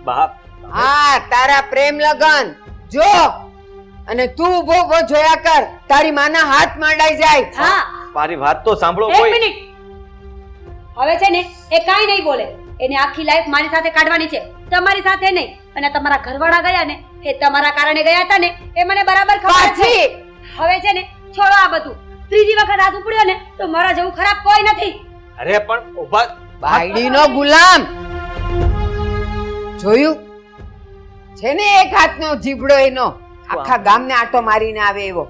J: બાપ,
I: હા તારા પ્રેમ લગન જો અને તું ઊભો ઊભો જોયા કર તારી માના હાથ માંડાઈ જાય.
L: હા
J: મારી વાત તો સાંભળો
L: એક
J: કોઈ.
L: મિનિટ હવે છે ને એ કાંઈ નહીં બોલે. એને આખી લાઈફ મારી સાથે કાઢવાની છે, તમારી સાથે નહીં. અને તમારા ઘરવાળા ગયા ને એ તમારા કારણે ગયા હતા ને એ મને બરાબર ખબર છે. હવે છે ને છોડો આ બધું. ત્રીજી વખત હાથ ઉપડ્યો ને તો મારા જેવું ખરાબ કોઈ નથી.
J: અરે પણ ઉભા
I: બાયડીનો ગુલામ જોયું છે ને એક હાથનો જીભડો એનો આખા ગામને આટો મારીને આવે એવો.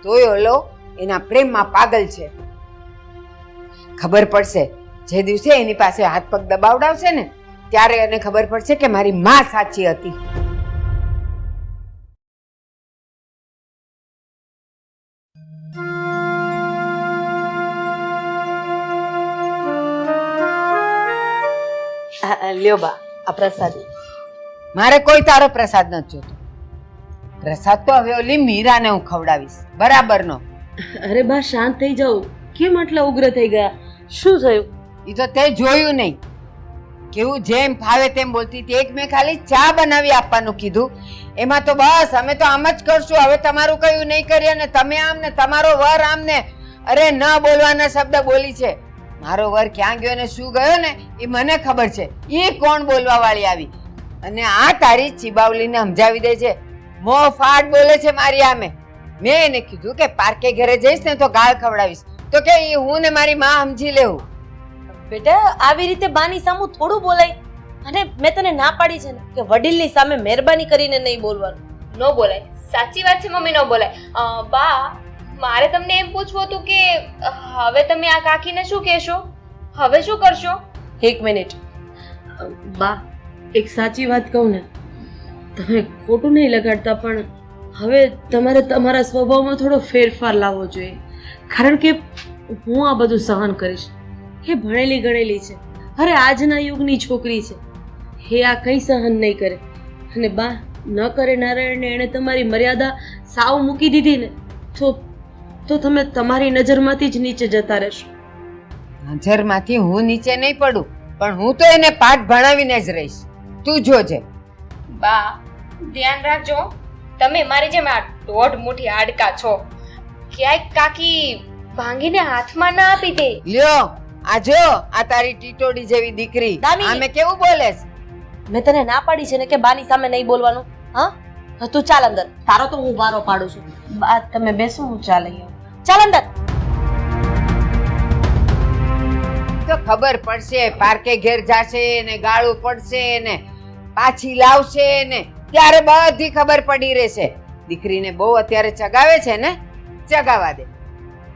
I: તોય ઓલો એના પ્રેમમાં પાગલ છે. ખબર પડશે જે દિવસે એની પાસે હાથ પગ દબાવડાવશે ને ત્યારે એને ખબર પડશે કે મારી માં સાચી હતી.
F: લ્યો બા આ પ્રસાદી.
I: મારે કોઈ તારો પ્રસાદ નથી જોતો. પ્રસાદ તો હવે ઓલી મીરાને હું ખવડાવીશ બરાબરનો.
F: અરે બા શાંત થઈ જાઓ. કેમ આટલા ઉગ્ર થઈ ગયા? શું થયું?
I: એ તો તે જોયું નહીં કેવું જેમ ફાવે તેમ બોલતી હતી. એક મેં ખાલી ચા બનાવી આપવાનું કીધું એમાં તો બસ અમે તો આમ જ કરશું, હવે તમારું કયું નહીં કરીએ ને તમે આમ ને તમારો વર આમ ને. અરે ન બોલવાના શબ્દ બોલી છે. મારો વર ક્યાં ગયો ને શું ગયો ને એ મને ખબર છે. એ કોણ બોલવા વાળી આવી અને આ તારી ચીબાવલીને સમજાવી દે છે. મો ફાટ બોલે છે મારી આમે. મેં એને કીધું કે પાર્કે ઘરે જઈશ ને તો ગાળ ખવડાવીશ તો કે એ હું ને મારી માં સમજી લેવું.
F: બેટા આવી રીતે બાની સામું થોડું બોલાય. અને મેં તને ના પાડી છે ને કે વડીલની સામે મહેરબાની કરીને નહીં બોલવાનું.
E: ન બોલાય. સાચી વાત છે મમ્મી, ન બોલાય. બા મારે તમને એમ પૂછવું હતું કે હવે તમે આ કાકીને શું કહેશો? હવે શું કરશો?
F: એક મિનિટ બા, એક સાચી વાત કહું ને, તમે ખોટું નહીં લગાડતા પણ હવે તમારે તમારા સ્વભાવમાં થોડો ફેરફાર લાવવો જોઈએ. કારણ કે હું આ બધું સહન કરીશ. એ ભણેલી ગણેલી છે. અરે આજના યુગની છોકરી છે. એ આ કંઈ સહન નહીં કરે. અને બા ન કરે નારાયણને એણે તમારી મર્યાદા સાવ મૂકી દીધી ને તો તમે તમારી નજરમાંથી જ નીચે જતા રહેશો.
I: નજરમાંથી હું નીચે નહીં પડું પણ હું તો એને પાઠ ભણાવીને જ રહીશ. તું જોજે.
E: બા ધ્યાન રાખજો. તમે મારી જેમ આ દોઢ મુઠ્ઠી હાડકા છો. ક્યાંક કાકી ભાંગીને હાથમાં ના આપી દે.
I: લ્યો આ જો આ તારી ટીટોડી જેવી દીકરી
F: દાદી!
I: આમે કેવું બોલે છે.
F: મેં તને ના પાડી છે ને કે બાની સામે નહીં બોલવાનું. હા તું ચાલ અંદર. તારો તો હું વારો પાડું છું. બા તમે બેસો, હું ચા લઈ આવું. ચાલ અંદર.
I: તો ખબર પડશે પાર્કે ઘેર જાશે ને ગાળું પડશે ને પાછી લાવશે ને ત્યારે બધી ખબર પડી રહેશે. દીકરીને બહુ અત્યારે ચગાવે છે ને, ચગાવા દે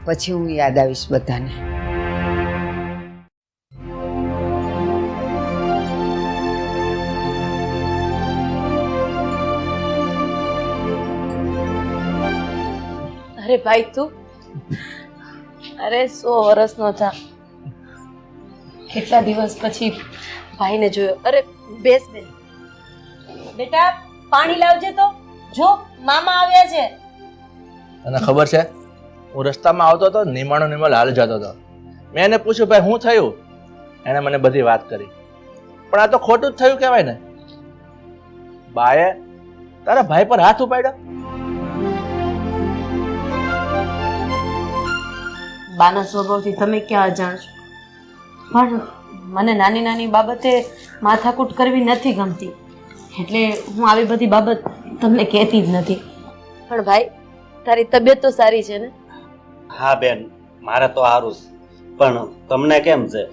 I: પછી હું યાદ આવીશ બધાને.
F: અરે ભાઈ તું, અરે 100 વર્ષનો થા. કેટલા દિવસ પછી ભાઈને જોયો. અરે બેસ બેન. બેટા પાણી લાવજે તો. જો મામા આવ્યા છે.
G: તને ખબર છે હું રસ્તામાં આવતો હતો, નિમાણો નિમલ હાલ જતો હતો. મેં એને પૂછ્યું ભાઈ શું થયું? એણે મને બધી વાત કરી. પણ આ તો ખોટું જ થયું કહેવાય ને. બાએ તારા ભાઈ પર હાથ ઉપાડ્યો.
F: બાના સ્વભાવથી તમે ક્યાં અજાણ છો? પણ મને નાની નાની બાબતે માથાકૂટ કરવી નથી ગમતી. એટલે હું આવી બધી બાબત તમને કહેતી જ નથી. પણ ભાઈ તારી તબિયત તો સારી છે ને?
K: હા બેન, મારે તો સારું છે. પણ તમને કેમ છે?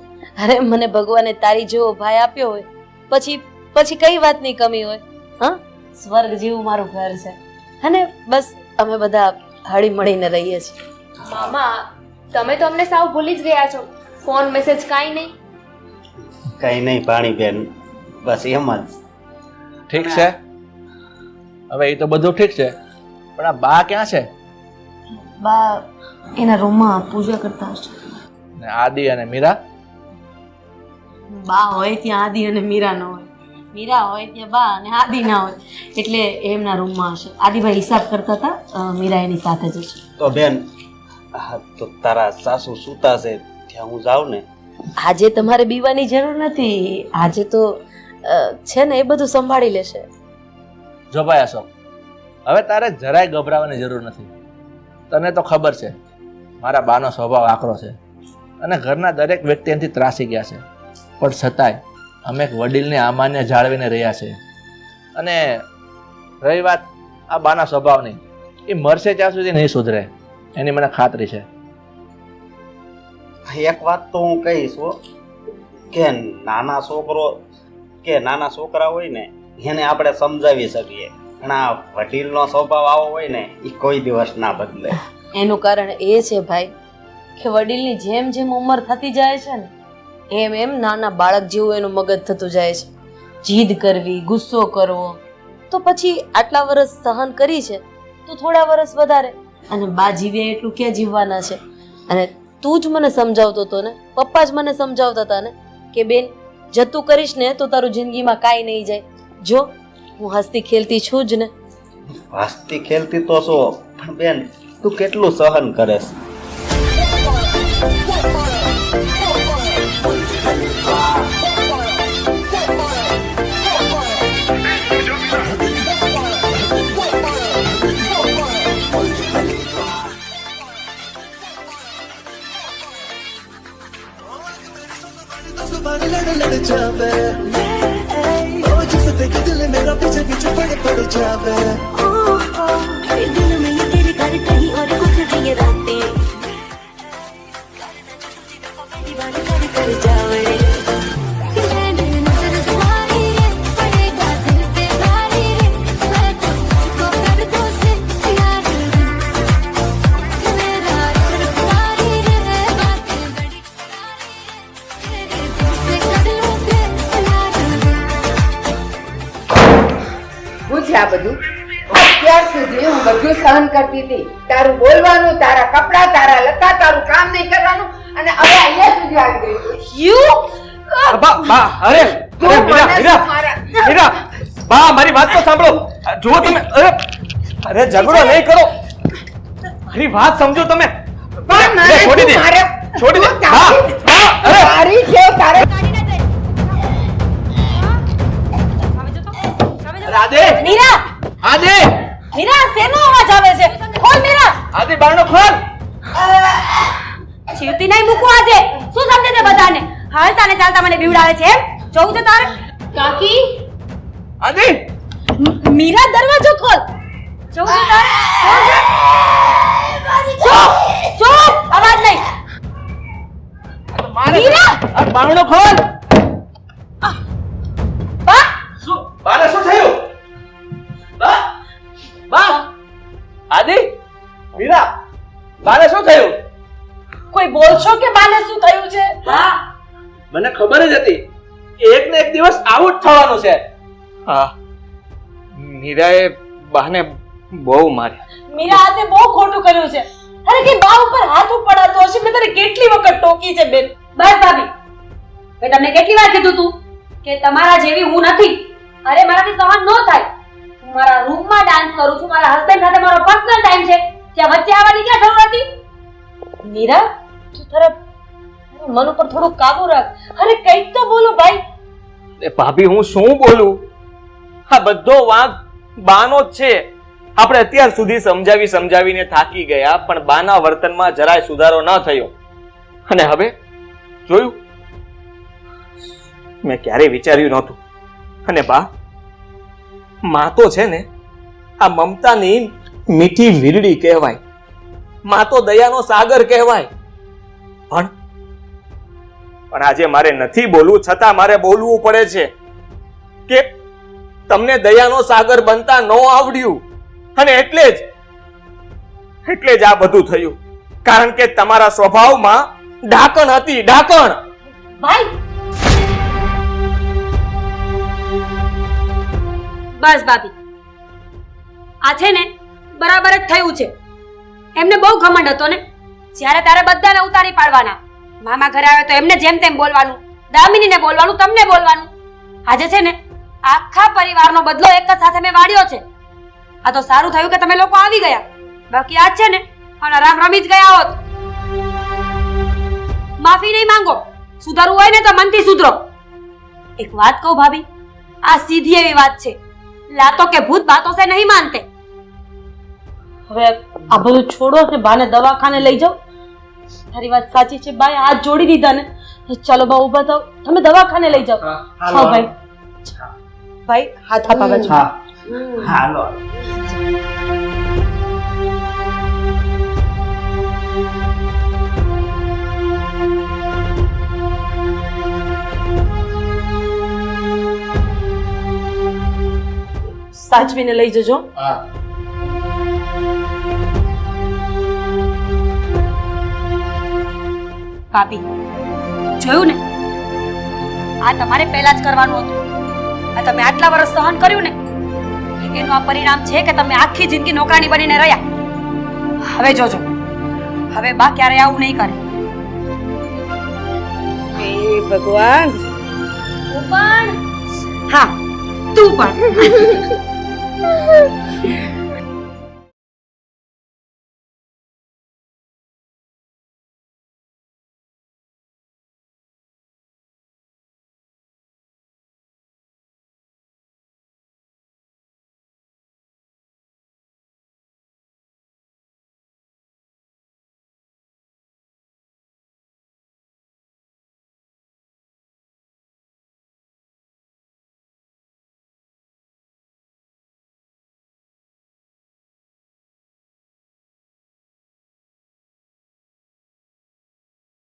F: અરે મને ભગવાને તારી જેવો ભાઈ આપ્યો હોય પછી કઈ વાતની કમી હોય? હા સ્વર્ગ જેવું મારું ઘર છે. અને બસ અમે બધા હળી મળીને રહીએ છીએ.
E: મામા તમે તો અમને સાવ ભૂલી જ ગયા છો. ફોન મેસેજ કાંઈ નહીં.
K: કઈ નહીં પાણી બેન, બસ એમ જ.
G: ઠીક છે, હવે એ તો બધું ઠીક છે પણ આ બા ક્યાં છે?
F: બા એના રૂમમાં પૂજા કરતા હશે.
G: ને આદિ અને મીરા?
F: બા હોય ત્યાં આદિ અને મીરા ન હોય. મીરા હોય ત્યાં બા અને આદિ ના હોય. એટલે એમના રૂમમાં હશે. આદિભાઈ હિસાબ કરતા હતા, મીરા એની સાથે જ હશે.
K: તો બેન તો તારા સાસુ સૂતા છે ત્યાં હું જાઉં ને?
F: આજે તમારે બીવાની જરૂર નથી. આજે તો છે ને એ બધું સંભાળી લેશે.
G: જો ભાઈ અશોક, હવે તારે જરાય ગભરાવાની જરૂર નથી. તને તો ખબર છે મારા બાનો સ્વભાવ આકરો છે અને ઘરના દરેક વ્યક્તિ એનાથી ત્રાસી ગયા છે, પણ છતાંય અમે એક વડીલને આમાન્ય જાળવીને રહ્યા છે. અને રહી વાત આ બાના સ્વભાવની, એ મરશે ત્યાં સુધી નહીં સુધરે, એની મને ખાતરી છે.
K: એક વાત તો હું કહીશ હો, કે નાના છોકરા હોય ને એને આપણે સમજાવી શકીએ, પણ આ વડીલનો સ્વભાવ આવો હોય ને એ કોઈ દિવસ ના બદલે.
F: એનું કારણ એ છે ભાઈ કે વડીલની જેમ જેમ ઉંમર થતી જાય છે ને એમ એમ નાના બાળક જેવું એનું મગજ થતું જાય છે. જીદ કરવી, ગુસ્સો કરવો, તો પછી આટલા વર્ષ સહન કરી છે તો થોડા વર્ષ વધારે, અને બા જીવે એટલું ક્યાં જીવવાના છે. અને તું જ મને સમજાવતો હતો ને, પપ્પા જ મને સમજાવતા હતા ને કે બેન જતું કરીશ ને તો તારું જિંદગીમાં કાંઈ નહીં જાય. જો હું હસતી ખેલતી છું જ ને.
K: હસતી ખેલતી તો છો, પણ બેન તું કેટલું સહન કરે છે.
M: लड़ जावे ओ जिसे देख दिल मेरा पीछे पीछे पड़ जावे दिल में ये तेरे घर कहीं और कुछ भी ये रातें कर जावे
I: આ બધું અત્યાર સુધી હું બધું સહન કરતી હતી. તારું બોલવાનું, તારા કપડા, તારા લતા, તારું કામ નહીં કરવાનું, અને હવે અહીંયા સુધી આવી ગઈ.
J: બા અરે મીરા બા મારી વાત તો સાંભળો. જુઓ તમે, અરે ઝઘડો નહીં કરો, મારી વાત સમજો તમે. છોડી દે, છોડી દે.
I: તારી છે તારે
G: રાધે,
F: મીરા,
G: આદે,
F: મીરા શેનો અવાજ આવે છે? ખોલ મીરા.
G: આદે બારણો ખોલ.
L: જીવતી નહીં મૂકું આજે. શું સમજે છે બધાને? હાલતા ને ચાલતા મને બીવડાવે છે એમ? જોવું છે તારે?
F: કાકી,
G: આદે,
F: મીરા દરવાજો ખોલ.
L: જોવું છે તારે? ચૂપ, ચૂપ, અવાજ નહીં.
G: મીરા, બારણો ખોલ.
L: બા,
G: બાને શું થયું? બા આદિ, મીરા, બાને શું થયું?
F: કોઈ બોલશો કે બાને શું થયું છે?
L: હા,
G: મને ખબર જ હતી એક ને એક દિવસ આવું જ થવાનું છે.
J: હા, મીરાએ બાને બહુ માર્યા.
F: મીરા આતે બહુ ખોટું કર્યું છે. અરે કે બા ઉપર હાથ ઉપાડતો હશે. મેં તને કેટલી વખત ટોકી છે બેન.
L: બસ ભાભી, મેં તમને કેટલી વાર કીધું તું કે તમારા જેવી હું નથી. અરે મારાથી સહન ન થાય. હું મારા રૂમમાં ડાન્સ કરું છું, મારા હસબન્ડ સાથે મારો પર્સનલ ટાઈમ છે, ત્યાં વચ્ચે આવવાની ક્યાં જરૂર હતી?
F: મીરા, તું તારા મન ઉપર થોડું કાબુ રાખ. અરે કંઈક તો બોલો ભાઈ.
J: એ ભાભી હું શું બોલું? આ બધો વાંક બાનો જ છે. આપણે અત્યાર સુધી સમજાવીને થાકી ગયા, પણ બાના વર્તનમાં જરાય સુધારો ન થયો. અને હવે જોયું, મેં ક્યારેય વિચાર્યું નહોતું. અને માં તો છે ને આ મમતાની મીઠી વીરડી કહેવાય, માં તો દયાનો સાગર કહેવાય. પણ આજે મારે નથી બોલવું, છતાં મારે બોલવું પડે છે કે તમને દયાનો સાગર બનતા ન આવડ્યું, અને એટલે જ આ બધું થયું. કારણ કે તમારા સ્વભાવમાં ઢાંકણ હતી, ઢાંકણ.
F: ભાઈ
L: બસ ભાભી, આ છે ને બરાબર જ થયું છે. એમને બહુ ઘમંડ હતો ને, જ્યારે તારે બધાને ઉતારી પાડવાના. મામા ઘરે આવે તો એમને જેમ તેમ બોલવાનું, દામિનીને બોલવાનું, તમને બોલવાનું. આજે છે ને આખા પરિવારનો બદલો એક જ સાથે મેં વાળ્યો છે. આ તો સારું થયું કે તમે લોકો આવી ગયા, બાકી આજ છે ને અને રામ રમી જ ગયા હોત. માફી નહીં માંગો, સુધારવું હોય ને તો મનથી સુધરો. એક વાત કહું ભાભી, આ સીધી એવી વાત છે. લાતો કે ભૂત બાતો સે નહીં માનતે. હવે આ બધું છોડો ને બાને દવાખાને લઈ જાઓ. તારી વાત સાચી છે બાઈ, હાથ જોડી દીધા ને. ચાલો બા ઊભા થાવ, તમે દવાખાને લઈ જાઓ. હા ભાઈ, ભાઈ હાથ અપાવે છે.
K: હાલો
F: સાચવીને લઈ જજો.
L: ભાભી જોયું ને, આ તમારે પહેલા જ કરવાનું હતું. આ તમે આટલા વર્ષ સહન કર્યું ને, એનું આ પરિણામ છે કે તમે આખી જિંદગી નોકરાણી બનીને રહ્યા. હવે જોજો, હવે બા ક્યારે આવું નહીં કરે.
I: હે ભગવાન.
L: હું પણ, હા તું પણ.